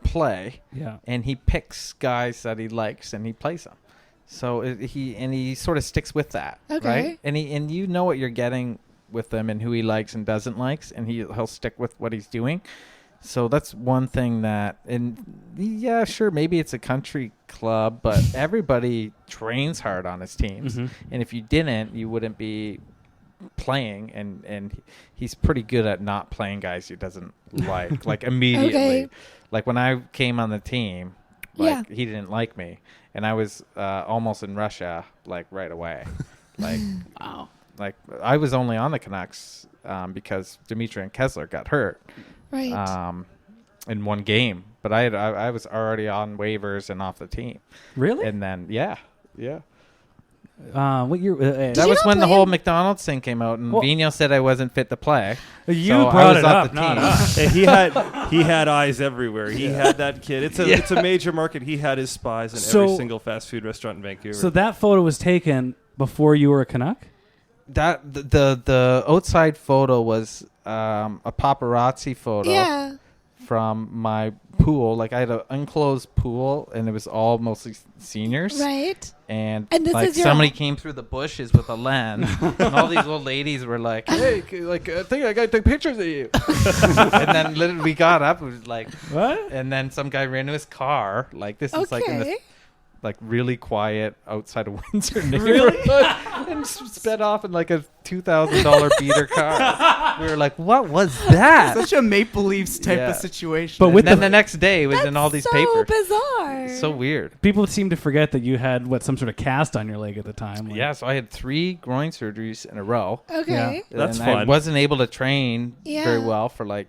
play. Yeah. And he picks guys that he likes, and he plays them. So he sort of sticks with that, Okay. right? And you know what you're getting with them and who he likes and doesn't likes, and he'll stick with what he's doing. So that's one thing that, and yeah, sure, maybe it's a country club, but everybody trains hard on his teams, and if you didn't, you wouldn't be playing. And he's pretty good at not playing guys he doesn't like immediately. Okay. Like when I came on the team, he didn't like me. And I was almost in Russia, right away. Wow. I was only on the Canucks because Dimitri and Kessler got hurt Right. in one game. But I was already on waivers and off the team. Really? And then, yeah. What year? That was when the whole McDonald's thing came out, and Vigneault said I wasn't fit to play. You so brought I was it off up, the not team. us. And he had eyes everywhere. He had that kid. It's a major market. He had his spies in every single fast food restaurant in Vancouver. So that photo was taken before you were a Canuck? That the outside photo was a paparazzi photo. Yeah. From my pool. I had an enclosed pool, and it was all mostly seniors. Right. And this is your somebody came through the bushes with a lens, and all these old ladies were like, "Hey, I think I got to take pictures of you." And then literally we got up, it was like, what? And then some guy ran to his car. This is in this really quiet outside of Windsor neighborhood, and sped off in a $2,000 beater car. We were like, "What was that?" Such a Maple Leafs type of situation. But And then the next day, it was in all these papers. Bizarre. So weird. People seem to forget that you had some sort of cast on your leg at the time. Yeah, so I had 3 groin surgeries in a row. Okay. Yeah. That's and fun. I wasn't able to train Yeah. very well for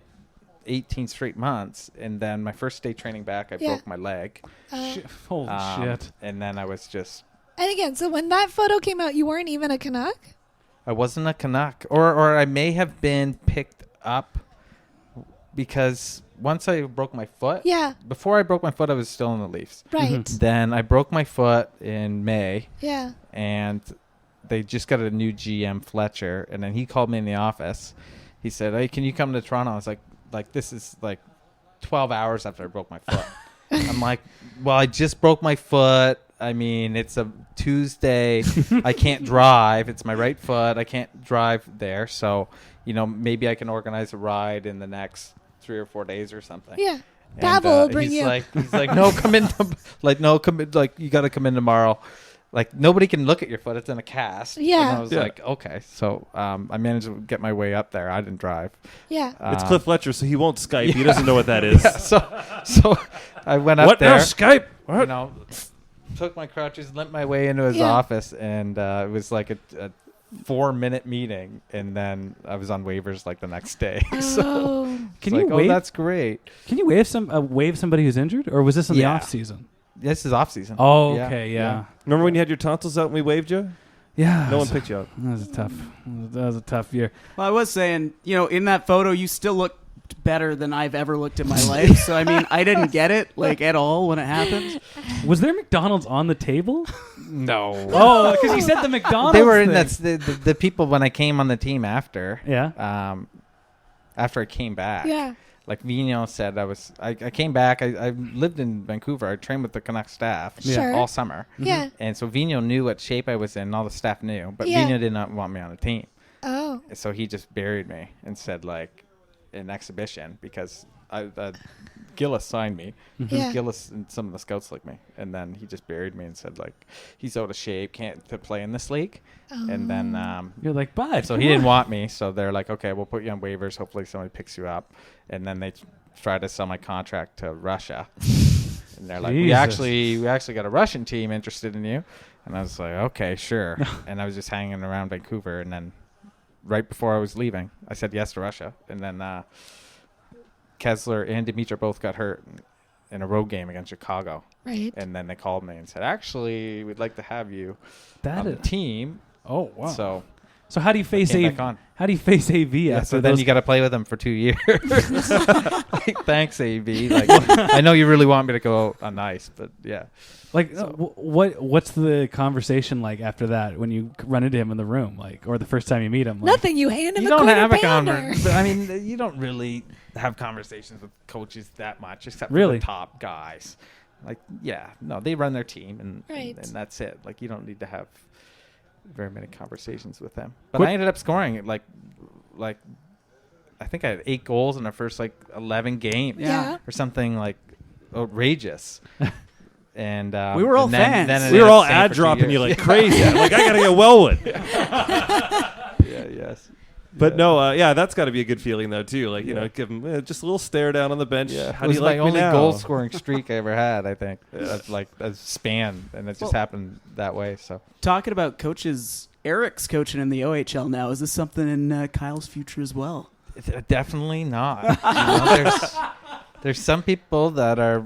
18 straight months. And then my first day training back, I broke my leg. Holy shit. And then I was just... And again, so when that photo came out, you weren't even a Canuck? I wasn't a Canuck. Or I may have been picked up because once I broke my foot... Yeah. Before I broke my foot, I was still in the Leafs. Right. Then I broke my foot in May. Yeah. And they just got a new GM, Fletcher. And then he called me in the office. He said, "Hey, can you come to Toronto?" I was like, this is 12 hours after I broke my foot. I'm like, well, I just broke my foot. I mean, it's a Tuesday. I can't drive. It's my right foot. I can't drive there. So, maybe I can organize a ride in the next 3 or 4 days or something. Yeah. And, Pavel will bring he's you. He's like, no, come in. No, come in. You got to come in tomorrow. Nobody can look at your foot. It's in a cast. Yeah. And I was like, okay. So I managed to get my way up there. I didn't drive. Yeah. It's Cliff Fletcher, so he won't Skype. He doesn't know what that is. Yeah, so I went up there. What? No, Skype? What? Took my crutches, limped my way into his office, and it was a 4-minute meeting, and then I was on waivers the next day. So Can you wave? Oh, that's great. Can you wave somebody who's injured, or was this in the off season? This is off season. Oh, okay, yeah. Remember when you had your tonsils out and we waved you? Yeah. No one picked you up. That was a tough year. Well, I was saying, in that photo, you still look better than I've ever looked in my life. So, I mean, I didn't get it, at all when it happened. Was there McDonald's on the table? No. Oh, because you said the McDonald's They were in thing. the people when I came on the team after. Yeah. after I came back. Yeah. Like Vigneault said, I came back. I lived in Vancouver. I trained with the Canucks staff Sure. all summer. Yeah. And so Vigneault knew what shape I was in. All the staff knew. But Yeah. Vigneault did not want me on the team. Oh. So he just buried me and said, like, an exhibition because Gillis signed me. Yeah. Gillis and some of the scouts like me. And then he just buried me and said, like, he's out of shape, can't play in this league. And then You're like, bud. so he didn't want me. So they're like, okay, we'll put you on waivers. Hopefully somebody picks you up. And then they tried to sell my contract to Russia. And they're like, we Jesus. actually got a Russian team interested in you. And I was like, okay, sure. And I was just hanging around Vancouver. And then right before I was leaving, I said yes to Russia. And then Kessler and Dimitra both got hurt in a road game against Chicago. Right. And then they called me and said, actually, we'd like to have you That on the is- team. Oh, wow. So how do you face came AV? back on. How do you face AV? Yeah, after so then those- you got to play with them for 2 years. Like, thanks, AV. Like, I know you really want me to go on ice, but yeah. Like, So- what's the conversation like after that when you run into him in the room, like, or the first time you meet him? Like, Nothing. You hand him You a don't quarter have a pounder. conversation. I mean, you don't really have conversations with coaches that much, except for Really? the top guys. Like, yeah, no, they run their team, and Right. and that's it. Like, you don't need to have very many conversations with them. But Quick- I ended up scoring like I think I had 8 goals in the first 11 games, Yeah. or something like outrageous. And We were all and then fans. it We ended were up all staying ad for 2 dropping you years. like crazy. I'm like, I gotta get Wellwood. Yeah, yes. But no, yeah, that's got to be a good feeling though too. Like, you know, give him just a little stare down on the bench. Yeah, How it do was you my like me only now? goal scoring streak I ever had. I think that's like a span, and it just happened that way. So Talking about coaches, Eric's coaching in the OHL now. Is this something in Kyle's future as well? definitely not. You know, there's some people that are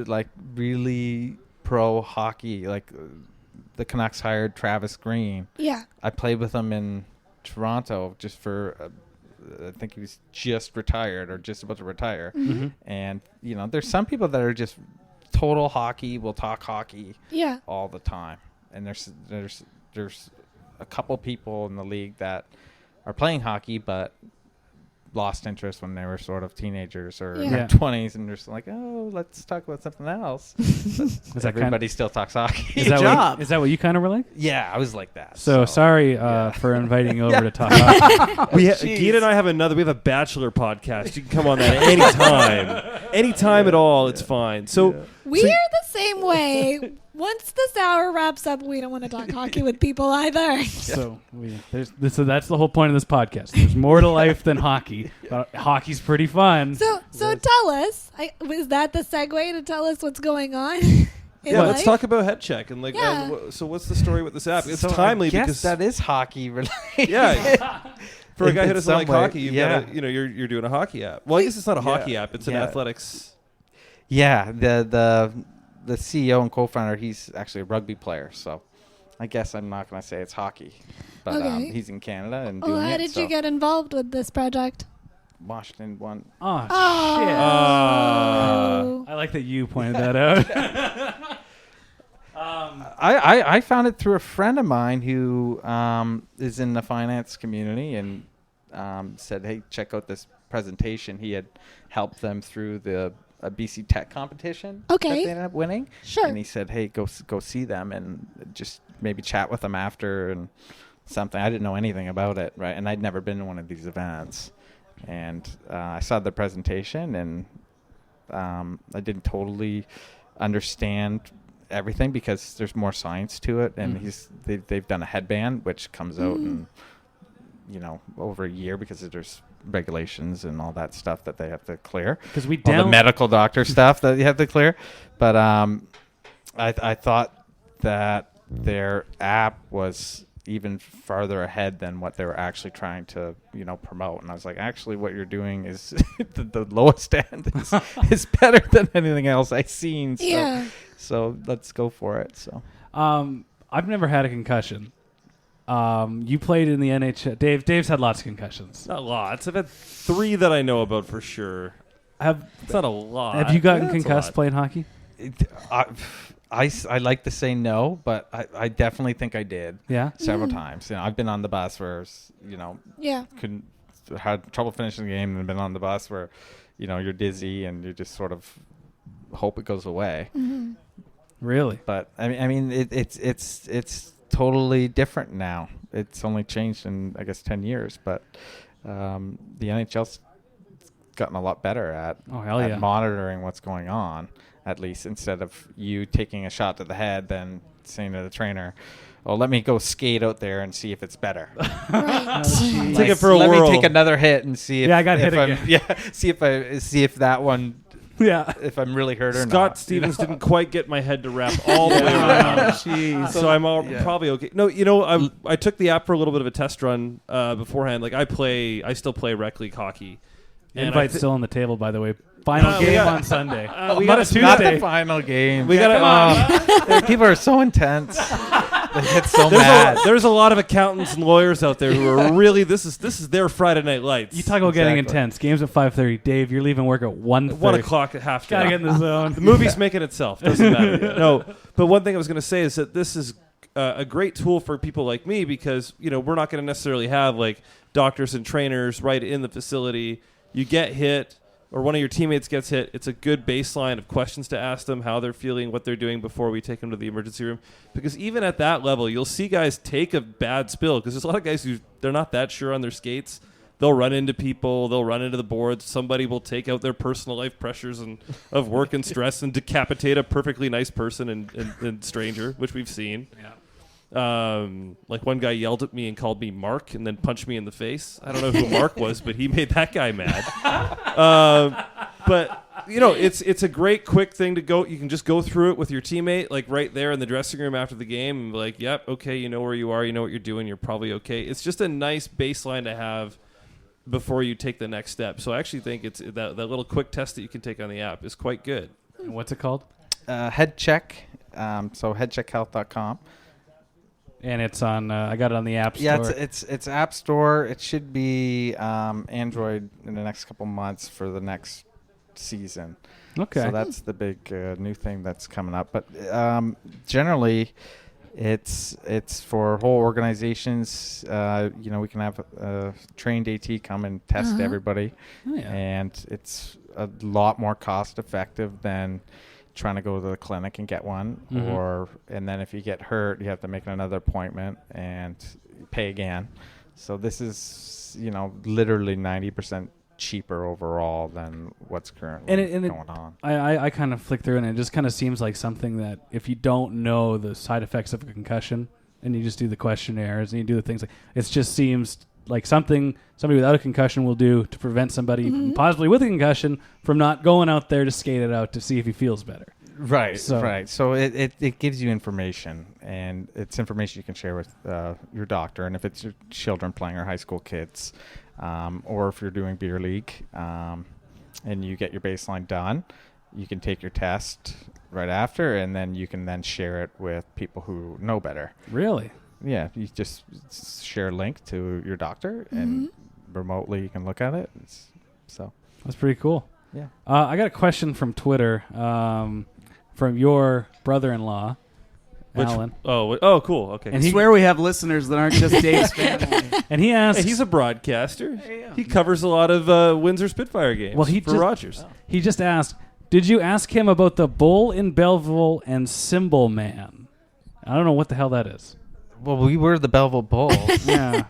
like really pro hockey. Like the Canucks hired Travis Green. Yeah. I played with him in Toronto just for. I think he was just retired or just about to retire. Mhm. And, you know, there's some people that are just total hockey, will talk hockey Yeah. all the time. And there's a couple people in the league that are playing hockey but lost interest when they were sort of teenagers or in Yeah. their Yeah. 20s, and they're just like, oh, let's talk about something else. But that everybody still talks hockey. Is that job. is that what you kind of were like? Yeah, I was like that. So sorry for inviting you over to talk hockey. Geeta and I have we have a bachelor podcast. You can come on that anytime at all. It's fine. So We are the same way. Once the hour wraps up, we don't want to talk hockey with people either. So that's the whole point of this podcast. There's more to life than hockey. But hockey's pretty fun. So tell us. Was that the segue to tell us what's going on? in yeah, let's life? talk about HeadCheck and Yeah. so what's the story with this app? It's So timely I guess because that is hockey related. yeah. For a guy who In doesn't some like way, hockey, you're doing a hockey app. Well, I guess it's not a hockey app; it's an Yeah. athletics. Yeah, the CEO and co-founder, he's actually a rugby player, so I guess I'm not going to say it's hockey, but Okay. he's in Canada and Well, doing how it. did so you get involved with this project? Washington won. Oh, shit. Oh. I like that you pointed that out. I found it through a friend of mine who is in the finance community and said, hey, check out this presentation. He had helped them through the BC Tech competition Okay. that they ended up winning. Sure. And he said, hey, go see them and just maybe chat with them after and something. I didn't know anything about it, right? And I'd never been to one of these events. And I saw the presentation, and I didn't totally understand everything because there's more science to it. And they've done a headband, which comes out in, over a year because there's regulations and all that stuff that they have to clear. Because we All the down medical doctor stuff that you have to clear. But I thought that their app was even farther ahead than what they were actually trying to, promote. And I was like, actually, what you're doing is the lowest end is better than anything else I've seen. So, Yeah. so let's go for it. So I've never had a concussion. You played in the NHL. Dave's had lots of concussions. Not lots. I've had 3 that I know about for sure. It's not a lot. Have you gotten Yeah, that's a concussed lot. playing hockey? I like to say no, but I definitely think I did Yeah. several times. I've been on the bus where, Yeah. couldn't had trouble finishing the game and been on the bus where, you're dizzy and you just sort of hope it goes away. Mm-hmm. Really? But I mean, it's totally different now. It's only changed in, I guess, 10 years, but the NHL's gotten a lot better at monitoring what's going on, at least, instead of you taking a shot to the head, then saying to the trainer, let me go skate out there and see if it's better. Take it for a whirl. Let me take another hit and see if I got hit again. see if that one. Yeah, if I'm really hurt or not. Scott Stevens didn't quite get my head to wrap all the way around. Jeez. So I'm probably okay. No, I took the app for a little bit of a test run beforehand. Like I still play rec league hockey. Invite's still on the table, by the way. Final game on Sunday. We got a Tuesday. Not the final game. We got people are so intense. They get so mad. There's a lot of accountants and lawyers out there who are really this is their Friday Night Lights. You talk about getting intense. Games at 5:30. Dave, you're leaving work at 1:30. 1 o'clock at half. Gotta get in the zone. The movie's making itself. Doesn't matter. No, but one thing I was going to say is that this is a great tool for people like me because we're not going to necessarily have like doctors and trainers right in the facility. You get hit, or one of your teammates gets hit, it's a good baseline of questions to ask them, how they're feeling, what they're doing before we take them to the emergency room. Because even at that level, you'll see guys take a bad spill because there's a lot of guys who they're not that sure on their skates. They'll run into people. They'll run into the boards. Somebody will take out their personal life pressures and of work and stress and decapitate a perfectly nice person and stranger, which we've seen. Yeah. Like one guy yelled at me and called me Mark and then punched me in the face. I don't know who Mark was, but he made that guy mad. But it's a great quick thing to go. You can just go through it with your teammate, like right there in the dressing room after the game, and be like, "Yep, okay, you know where you are, you know what you're doing, you're probably okay." It's just a nice baseline to have before you take the next step. So I actually think it's that little quick test that you can take on the app is quite good. And what's it called? HeadCheck. So headcheckhealth.com. And it's on. I got it on the App Store. Yeah, it's App Store. It should be Android in the next couple months for the next season. Okay. So that's the big new thing that's coming up. But generally, it's for whole organizations. We can have a trained AT come and test everybody, and it's a lot more cost effective than trying to go to the clinic and get one, and then if you get hurt, you have to make another appointment and pay again. So this is, literally 90% cheaper overall than what's currently going on. I kind of flick through and it just kind of seems like something that if you don't know the side effects of a concussion and you just do the questionnaires and you do the things, like it just seems like somebody without a concussion will do to prevent somebody possibly with a concussion from not going out there to skate it out to see if he feels better. Right. So it gives you information, and it's information you can share with your doctor. And if it's your children playing or high school kids, or if you're doing beer league, and you get your baseline done, you can take your test right after, and then you can then share it with people who know better. Really? Yeah, you just share a link to your doctor, and remotely you can look at it. So that's pretty cool. Yeah. I got a question from Twitter from your brother-in-law, Alan. Oh, cool. Okay. And I swear we have listeners that aren't just Dave's family. And he asked... Hey, he's a broadcaster. He covers a lot of Windsor Spitfire games for Rogers. He just asked, did you ask him about the bull in Belleville and Symbol Man? I don't know what the hell that is. Well, we were the Belleville Bulls. Yeah.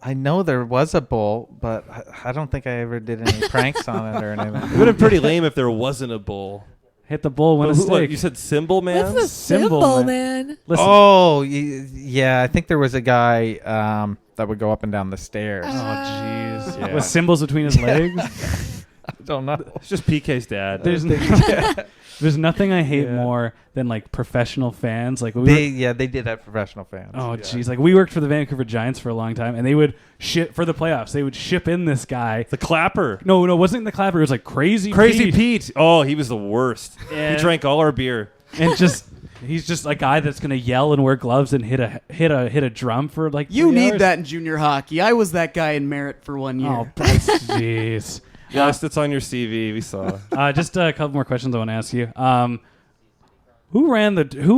I know there was a bull, but I don't think I ever did any pranks on it or anything. It would have been pretty lame if there wasn't a bull. Hit the bull, win a steak. You said Symbol Man? What's the Symbol Man? Listen. Oh, yeah. I think there was a guy that would go up and down the stairs. Oh, jeez. Yeah. With symbols between his legs? I don't know. It's just PK's dad. There's nothing I hate more than like professional fans. Like they did have professional fans. Oh jeez, like we worked for the Vancouver Giants for a long time, and they would ship for the playoffs. They would ship in this guy, the Clapper. No, it wasn't the Clapper. It was like Crazy Pete. Oh, he was the worst. He drank all our beer, and he's just a guy that's gonna yell and wear gloves and hit a drum for like. You need that in junior hockey. I was that guy in Merritt for 1 year. Oh, jeez. Yes, it's on your CV. We saw. Just a couple more questions I want to ask you. Who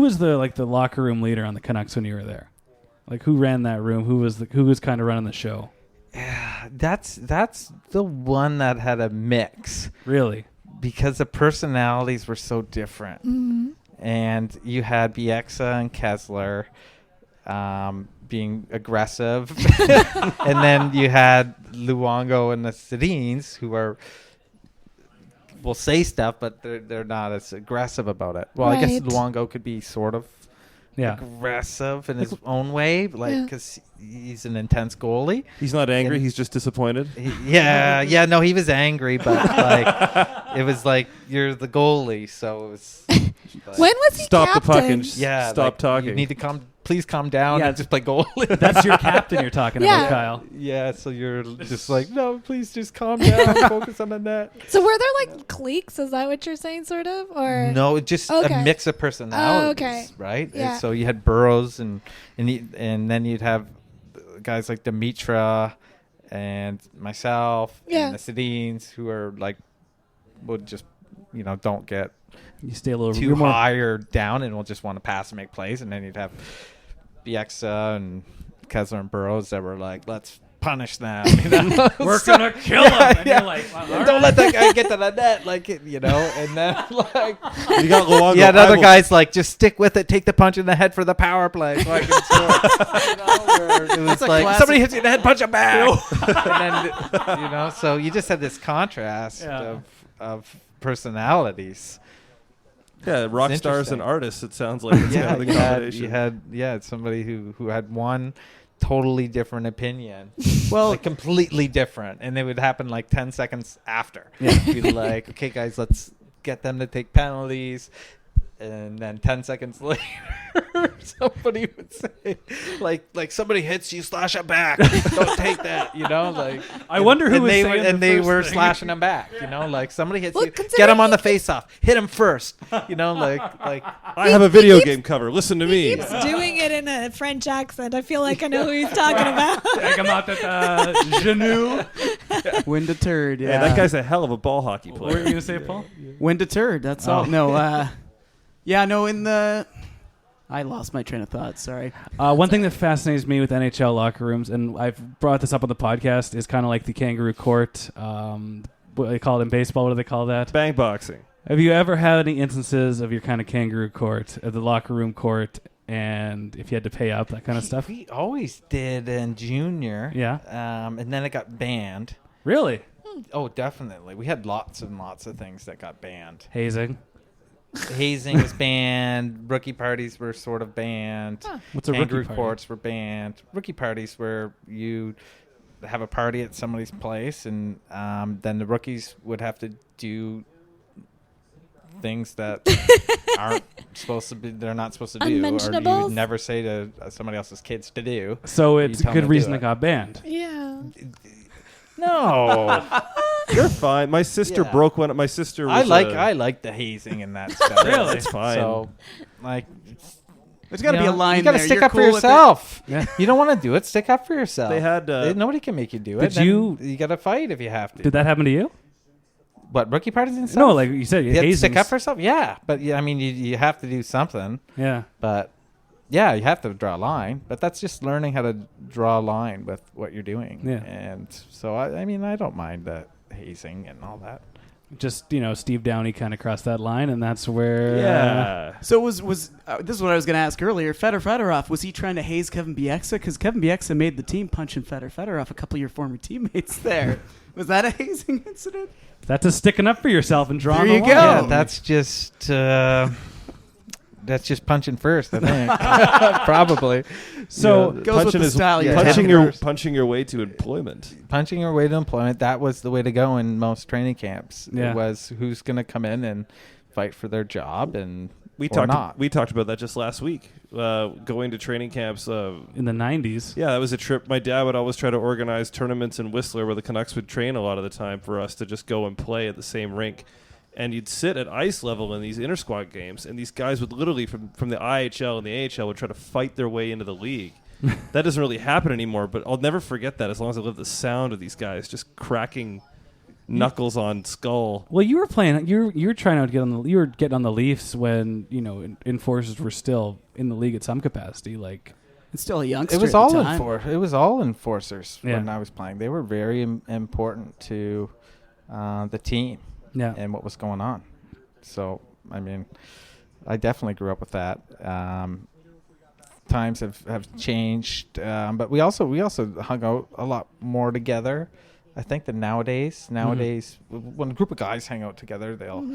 was the locker room leader on the Canucks when you were there? Like who ran that room? Who was kind of running the show? That's the one that had a mix Really? because the personalities were so different. Mm-hmm. And you had Bieksa and Kessler being aggressive. And then you had Luongo and the Sedins who will say stuff, but they're not as aggressive about it. Well, I guess Right. Luongo could be sort of Yeah. aggressive in his own way, because he's an intense goalie. He's not angry. And- He's just disappointed. No, he was angry, but it was like you're the goalie, so it was. When was he Stop the puck captain? and stop talking. You need to please calm down Yeah. and just play goalie. That's your captain you're talking Yeah. about, Kyle. Yeah, so you're just like, no, please just calm down, focus on the net. So were there like cliques? Is that what you're saying, sort of? Or No, just Okay. a mix of personalities, okay. right? Yeah. And so you had Burrows and then you'd have guys like Dimitra and myself Yeah. and the Sedins who are like would just don't get You stay a little too you're more- high or down and will just want to pass and make plays. And then you'd have Bieksa and Kessler and Burrows that were like, let's punish them. We're gonna kill him. And you're like, well, all Don't right. let that guy get to the net, and then like You got Luongo. yeah, the I other will- guy's like, just stick with it, take the punch in the head for the power play so I can score. Where it was a like classic- somebody hits you in the head, punch him back. And then so you just had this contrast Yeah. of personalities. Yeah, rock It's stars and interesting. artists. It sounds like it's kind of the combination. you had somebody who had one totally different opinion. Well, Like completely different, and it would happen like 10 seconds after. Yeah. Be like, okay, guys, let's get them to take penalties, and then 10 seconds later, somebody would say, like somebody hits you, slash it back. Don't take that, like. I wonder who and was they saying were, the and they first were thing. slashing them back, like somebody hits Well, you, considering get him on the he face-off, hit him first, like. I have a video game cover. Listen to me. keeps doing it in a French accent. I feel like I know who he's talking about. Take him out at the genou. wind deterred. Yeah, Yeah, that guy's a hell of a ball hockey What were player. you gonna say, Paul? wind deterred. That's all. Oh. No. In the. I lost my train of thought. Sorry. One thing that fascinates me with NHL locker rooms, and I've brought this up on the podcast, is kind of like the kangaroo court. What do they call it in baseball? What do they call that? Bang boxing. Have you ever had any instances of your kind of kangaroo court, the locker room court, and if you had to pay up, that kind of stuff? We always did in junior. Yeah. And then it got banned. Really? Oh, definitely. We had lots and lots of things that got banned. Hazing. Hazing was banned. Rookie parties were sort of banned. What's a Kangaroo rookie party? courts were banned. Rookie parties where you have a party at somebody's place, and then the rookies would have to do things that aren't supposed to be. They're not supposed to do, or you Unmentionables? would never say to somebody else's kids to do. So it's a tell them good to do reason it. it got banned. Yeah. No, You're fine. My sister Yeah. broke one. My sister was I like the hazing and that stuff. Really? It's fine. So, like, There's got to be a line You got to there. stick You're up cool for with it. yourself. Yeah. You don't want to do it. Stick up for yourself. They had nobody can make you do Did it. Then you- You got to fight if you have to. Did that happen to you? What, rookie parties and stuff? No, like you said, you have to stick hazings. up for yourself. Yeah, but I mean, you have to do something. Yeah. But yeah, you have to draw a line. But that's just learning how to draw a line with what you're doing. Yeah. And so I mean, I don't mind the hazing and all that. Just, Steve Downey kind of crossed that line, and that's where... Yeah. So was this is what I was going to ask earlier? Fedorov, was he trying to haze Kevin Bieksa? Because Kevin Bieksa made the team punching Fedorov, a couple of your former teammates there. Was that a hazing incident? That's a sticking up for yourself and drawing There the you line. go. Yeah, that's just punching first, I think. Probably. So, Yeah, Goes with the style you're punching hitting your first. punching your way to employment. Punching your way to employment, that was the way to go in most training camps. Yeah. It was who's going to come in and fight for their job and We or talked not. we talked about that just last week. Going to training camps. in the 90s. Yeah, that was a trip. My dad would always try to organize tournaments in Whistler where the Canucks would train a lot of the time for us to just go and play at the same rink. And you'd sit at ice level in these inter-squad games, and these guys would literally, from the IHL and the AHL, would try to fight their way into the league. That doesn't really happen anymore, but I'll never forget that as long as I live, the sound of these guys just cracking knuckles on skull. Well, you were playing. You were trying to get on the. You were getting on the Leafs when Enforcers were still in the league at some capacity. Like, It's still a youngster. It was at the time. It was all enforcers Yeah. when I was playing. They were very important to the team and what was going on. So, I mean, I definitely grew up with that. Times have changed, but we also hung out a lot more together. I think that nowadays, when a group of guys hang out together, they'll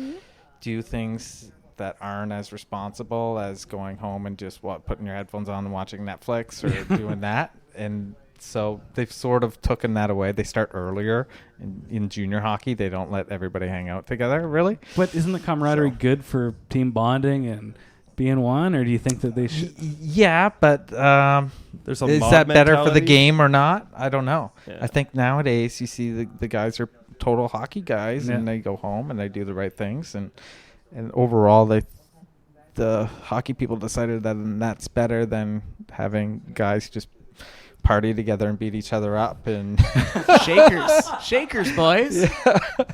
do things that aren't as responsible as going home and just putting your headphones on and watching Netflix or doing that. And so they've sort of taken that away. They start earlier in junior hockey. They don't let everybody hang out together, really. But isn't the camaraderie good for team bonding and being one, or do you think that they should? Yeah, but There's a is mob that better for the mentality? game or not? I don't know. Yeah. I think nowadays you see the guys are total hockey guys, Yeah. and they go home and they do the right things, and overall the hockey people decided that that's better than having guys just party together and beat each other up and Shakers, boys.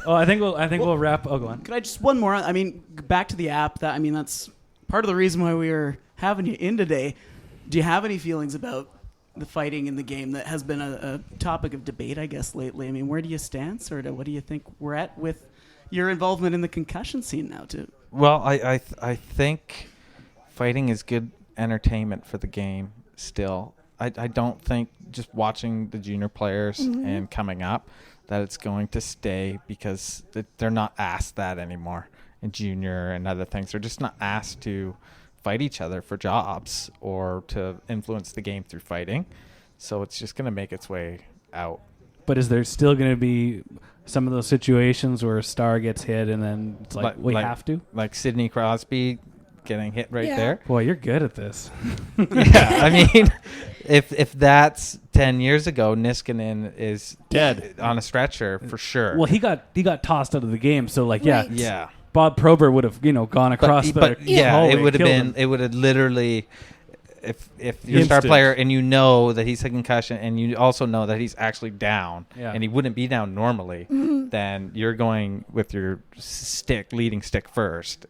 Oh, I think we'll wrap. Oh, go on. Could I just one more? I mean, back to the app. That's part of the reason why we are having you in today. Do you have any feelings about the fighting in the game that has been a topic of debate, I guess, lately? I mean, where do you stand, sort of? What do you think we're at with your involvement in the concussion scene now, too? Well, I think fighting is good entertainment for the game still. I don't think just watching the junior players and coming up that it's going to stay, because they're not asked that anymore in junior and other things. They're just not asked to fight each other for jobs or to influence the game through fighting. So it's just going to make its way out. But is there still going to be some of those situations where a star gets hit and then it's like we have to? Like Sidney Crosby getting hit right there. Boy, you're good at this. Yeah, I mean, if that's 10 years ago, Niskanen is Dead on a stretcher for sure. Well, he got tossed out of the game, so like Right. yeah. Bob Probert would have gone across But hallway it would have and been killed him. it would have literally, if you're a star Instant. player and you know that he's a concussion and you also know that he's actually down and he wouldn't be down normally, then you're going with your leading stick first.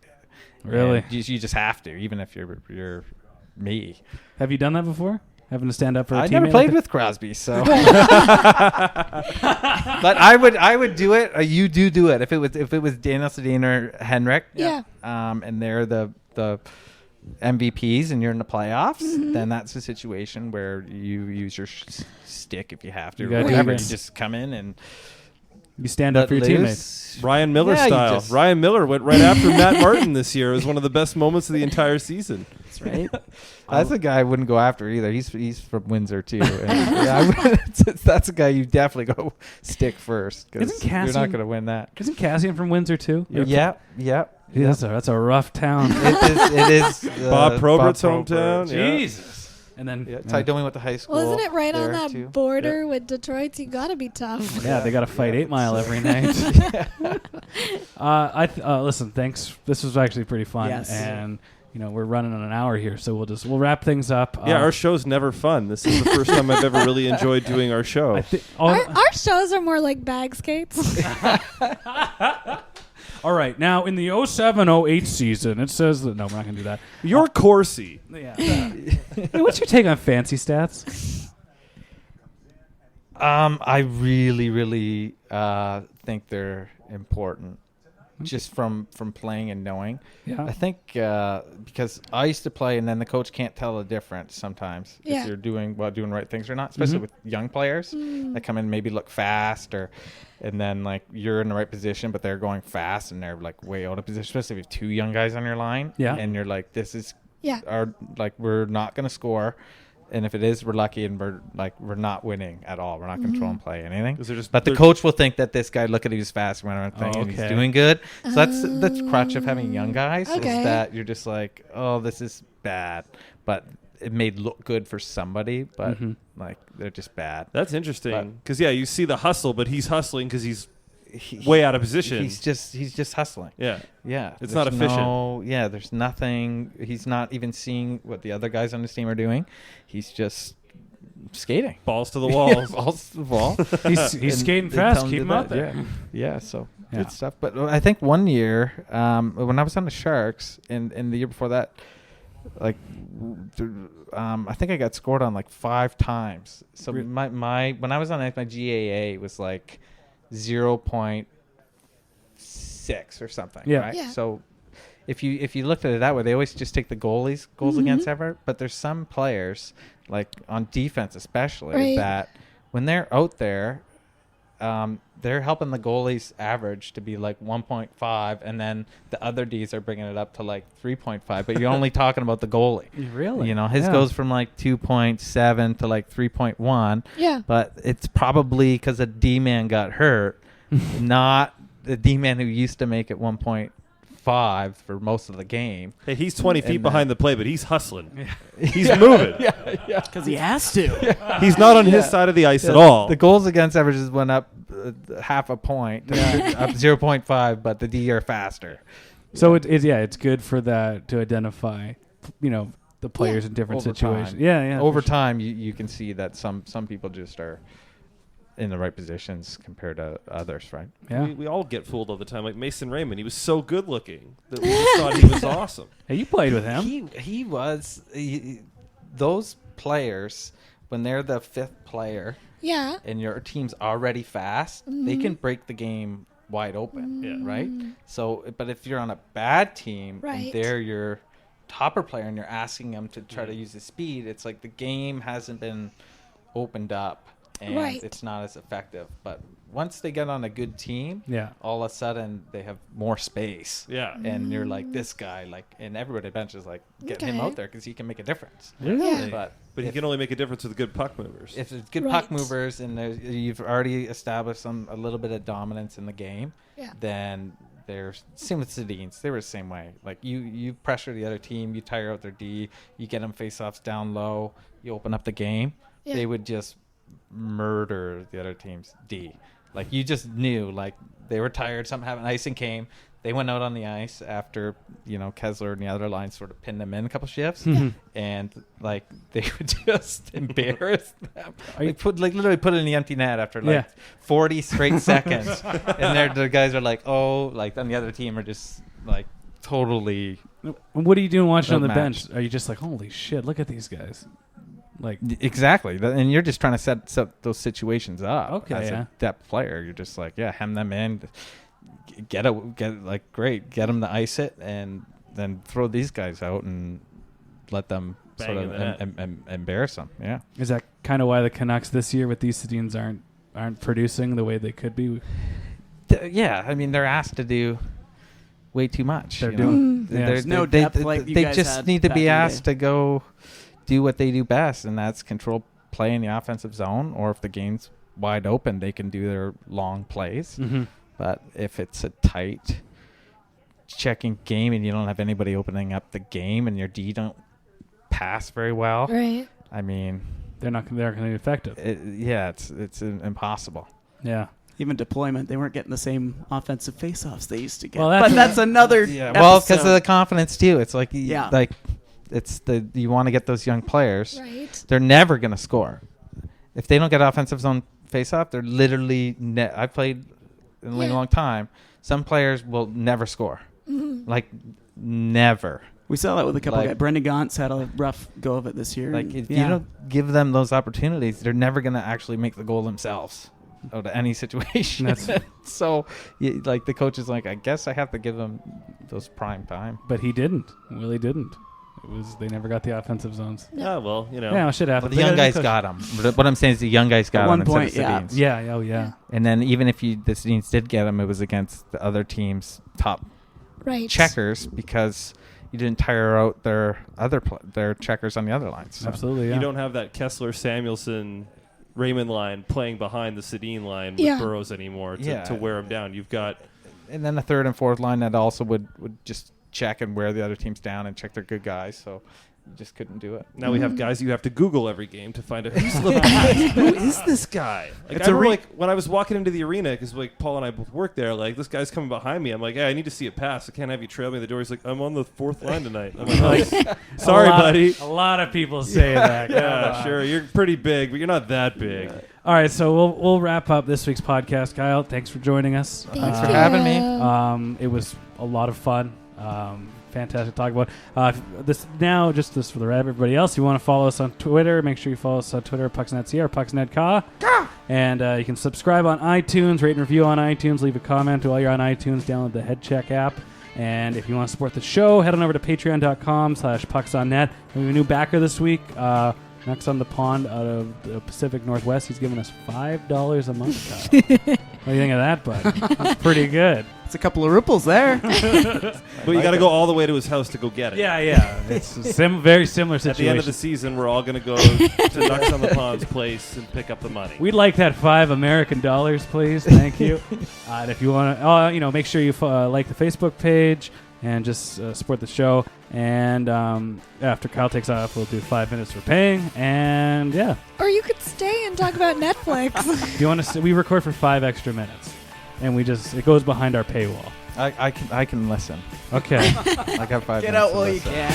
Really? And you just have to, even if you're me. Have you done that before? Having to stand up for a I teammate? never played with Crosby, so. But I would do it. You do it if it was Daniel Sedin or Henrik. Yeah. And they're the MVPs and you're in the playoffs, then that's a situation where you use your stick if you have to. You Or gotta do whatever. your- You just come in and You stand up for your let teammates. loose. Ryan Miller Yeah, you style. just- Ryan Miller went right after Matt Martin this year. It was one of the best moments of the entire season. That's right. That's a guy I wouldn't go after either. He's from Windsor too. And that's a guy you definitely go stick first, because Isn't you're not Cassian- going to win that. Isn't Cassian from Windsor too? Yeah. Yeah, that's a rough town. It is Bob Probert's Probert. hometown. Yeah. Jesus. And then Yeah, Ty Domi went to high school. Well, isn't it right on there, that too. border with Detroit? You got to be tough. yeah, they got to fight 8 Mile every night. Listen, thanks. This was actually pretty fun, Yes. and we're running on an hour here, so we'll wrap things up. Yeah, our show's never fun. This is the first time I've ever really enjoyed doing our show. Our shows are more like bag skates. All right, now in the 07-08 season, it says that no, we're not going to do that. You're Corsi. Yeah. What's your take on fancy stats? I really, really think they're important, just from playing and knowing. Yeah. I think because I used to play, and then the coach can't tell the difference sometimes Yeah. if you're doing right things or not, especially with young players that come in, maybe look fast, and then like you're in the right position, but they're going fast and they're like way out of position, especially if you have 2 young guys on your line. Yeah. And you're like, this is Yeah. we're not going to score. And if it is, we're lucky, and we're not winning at all. We're not controlling play anything. 'Cause they're just- But the they're- coach will think that this guy, look at he's fast, and he's Okay. doing good. So that's the crutch of having young guys Okay. is that you're just like, oh, this is bad, but it may look good for somebody, but like they're just bad. That's interesting. But- Because, yeah, you see the hustle, but he's hustling because he's way out of position. He's just hustling. yeah. Yeah, It's not efficient. There's nothing. He's not even seeing what the other guys on his team are doing. He's just skating. Balls to the walls. Balls to the wall. He's And skating they fast. tell Keep to him do out that. there. Yeah, so Yeah. good stuff. But I think one year, when I was on the Sharks, and the year before that, Like, I think I got scored on like 5 times. So my when I was on ice, my GAA was like 0.6 or something. Yeah. Right. Yeah. So if you looked at it that way, they always just take the goals against effort. But there's some players, like on defense especially, Right. that when they're out there, they're helping the goalies average to be like 1.5, and then the other Ds are bringing it up to like 3.5. But you're only talking about the goalie. Really? You know, his Yeah. goes from like 2.7 to like 3.1. Yeah. But it's probably because a D-man got hurt, not the D-man who used to make it 1.5 for most of the game. Hey, he's 20 feet And, behind the play, but he's hustling. He's moving. Because he has to. He's not on his side of the ice at all. The goals against averages went up half a point, up 0.5, but the D are faster. So it's good for that to identify, the players in different Over situations. time. Yeah. Over for sure. time, you can see that some people just are in the right positions compared to others, right? Yeah. We all get fooled all the time. Like Mason Raymond, he was so good looking that we just thought he was awesome. Hey, you played with him. He was those players when they're the 5th player Yeah. and your team's already fast, they can break the game wide open, Yeah. right? So, but if you're on a bad team Right. and they're your topper player and you're asking them to try to use the speed, it's like the game hasn't been opened up and Right. it's not as effective. But once they get on a good team, Yeah. all of a sudden they have more space. Yeah. And you're like, this guy, like, and everybody at the bench is like, get him Okay. out there because he can make a difference. Really? But But he if- can only make a difference with good puck movers. if it's good Right. puck movers and you've already established a little bit of dominance in the game, Yeah. then there's same with Sedins. They were the same way. Like you pressure the other team, you tire out their D, you get them face-offs down low, you open up the game. Yeah. They would just murder the other team's D. Like you just knew, like they were tired, something happened, icing came. They went out on the ice after, Kessler and the other line sort of pinned them in a couple shifts, and like they would just embarrass them. Literally put it in the empty net after like 40 straight seconds, and the guys are like, oh, like on the other team are just like totally. What are you doing watching on the Outmatched. bench? Are you just like, holy shit, look at these guys? Like, Exactly, and you're just trying to set those situations up. Okay, as yeah. a depth player, you're just like, hem them in, get them to ice it, and then throw these guys out and let them Bang sort in the net. of embarrass them. Yeah, is that kind of why the Canucks this year with these Sedins aren't producing the way they could be? yeah. I mean, they're asked to do way too much. They're you know? doing- They're- yeah. There's no they- depth like you they guys just had need to back be in the asked day. to go do what they do best, and that's control play in the offensive zone. Or if the game's wide open, they can do their long plays. Mm-hmm. But if it's a tight checking game and you don't have anybody opening up the game and your D don't pass very well, Right. I mean, They're not going to be effective. it's impossible. Yeah. Even deployment, they weren't getting the same offensive face-offs they used to get. Well, But that's- that's another Yeah, well, because episode. of the confidence too. It's like Yeah. you want to get those young players. Right. They're never going to score if they don't get offensive zone face-off. They're literally. I've played in a Yeah. long time. Some players will never score, like never. We saw that with a couple Like- guys. Brendan Gauntz had a rough go of it this year. Like and- if yeah. you don't give them those opportunities, they're never going to actually make the goal themselves out of any situation. So, like the coach is like, I guess I have to give them those prime time. But he didn't. Willie didn't. They never got the offensive zones. Yeah, well, Yeah, shit But happens. the They young got a new guys coach. got them. What I'm saying is the young guys got At them one point, instead of Sedins. Yeah. Oh, yeah. And then even if the Sedins did get them, it was against the other team's top Right. checkers because you didn't tire out their their checkers on the other lines. So. Absolutely. Yeah. You don't have that Kessler, Samuelson, Raymond line playing behind the Sedin line with Yeah. Burrows anymore Yeah. to wear him down. You've got And then the third and fourth line that also would just check and wear the other team's down and check their good guys. So you just couldn't do it. now we have guys you have to Google every game to find out who is this guy. Like, It's I a remember, like when I was walking into the arena because like Paul and I both work there. Like this guy's coming behind me. I'm like, hey, I need to see a pass. I can't have you trail me at the door. He's like, I'm on the fourth line tonight. I'm like, oh, sorry, buddy. A lot of people say that. Come Yeah, on. sure. You're pretty big, but you're not that big. All right, so we'll wrap up this week's podcast. Kyle, thanks for joining us. Thanks for having me. It was a lot of fun. fantastic to talk about. Just for everybody else, if you want to follow us on Twitter, make sure you follow us on Twitter, PucksNetCA or PucksNetCA. And you can subscribe on iTunes, rate and review on iTunes, leave a comment while you're on iTunes, download the HeadCheck app. And if you want to support the show, head on over to patreon.com/pucksonnet. We have a new backer this week, Next on the Pond out of the Pacific Northwest. He's giving us $5 a month, Kyle. What do you think of that, bud? That's pretty good. It's a couple of ripples there. But you got to go all the way to his house to go get it. Yeah. It's a very similar situation. At the end of the season, we're all going to go to Ducks on the Pond's place and pick up the money. We'd like that $5 American, please. Thank you. And if you want to, make sure you like the Facebook page and just support the show. And after Kyle takes off, we'll do 5 minutes for paying. And yeah. Or you could stay and talk about Netflix. If you want to, we record for 5 extra minutes, and it goes behind our paywall. I can listen. Okay. I got 5 minutes. Get out while you listen. can.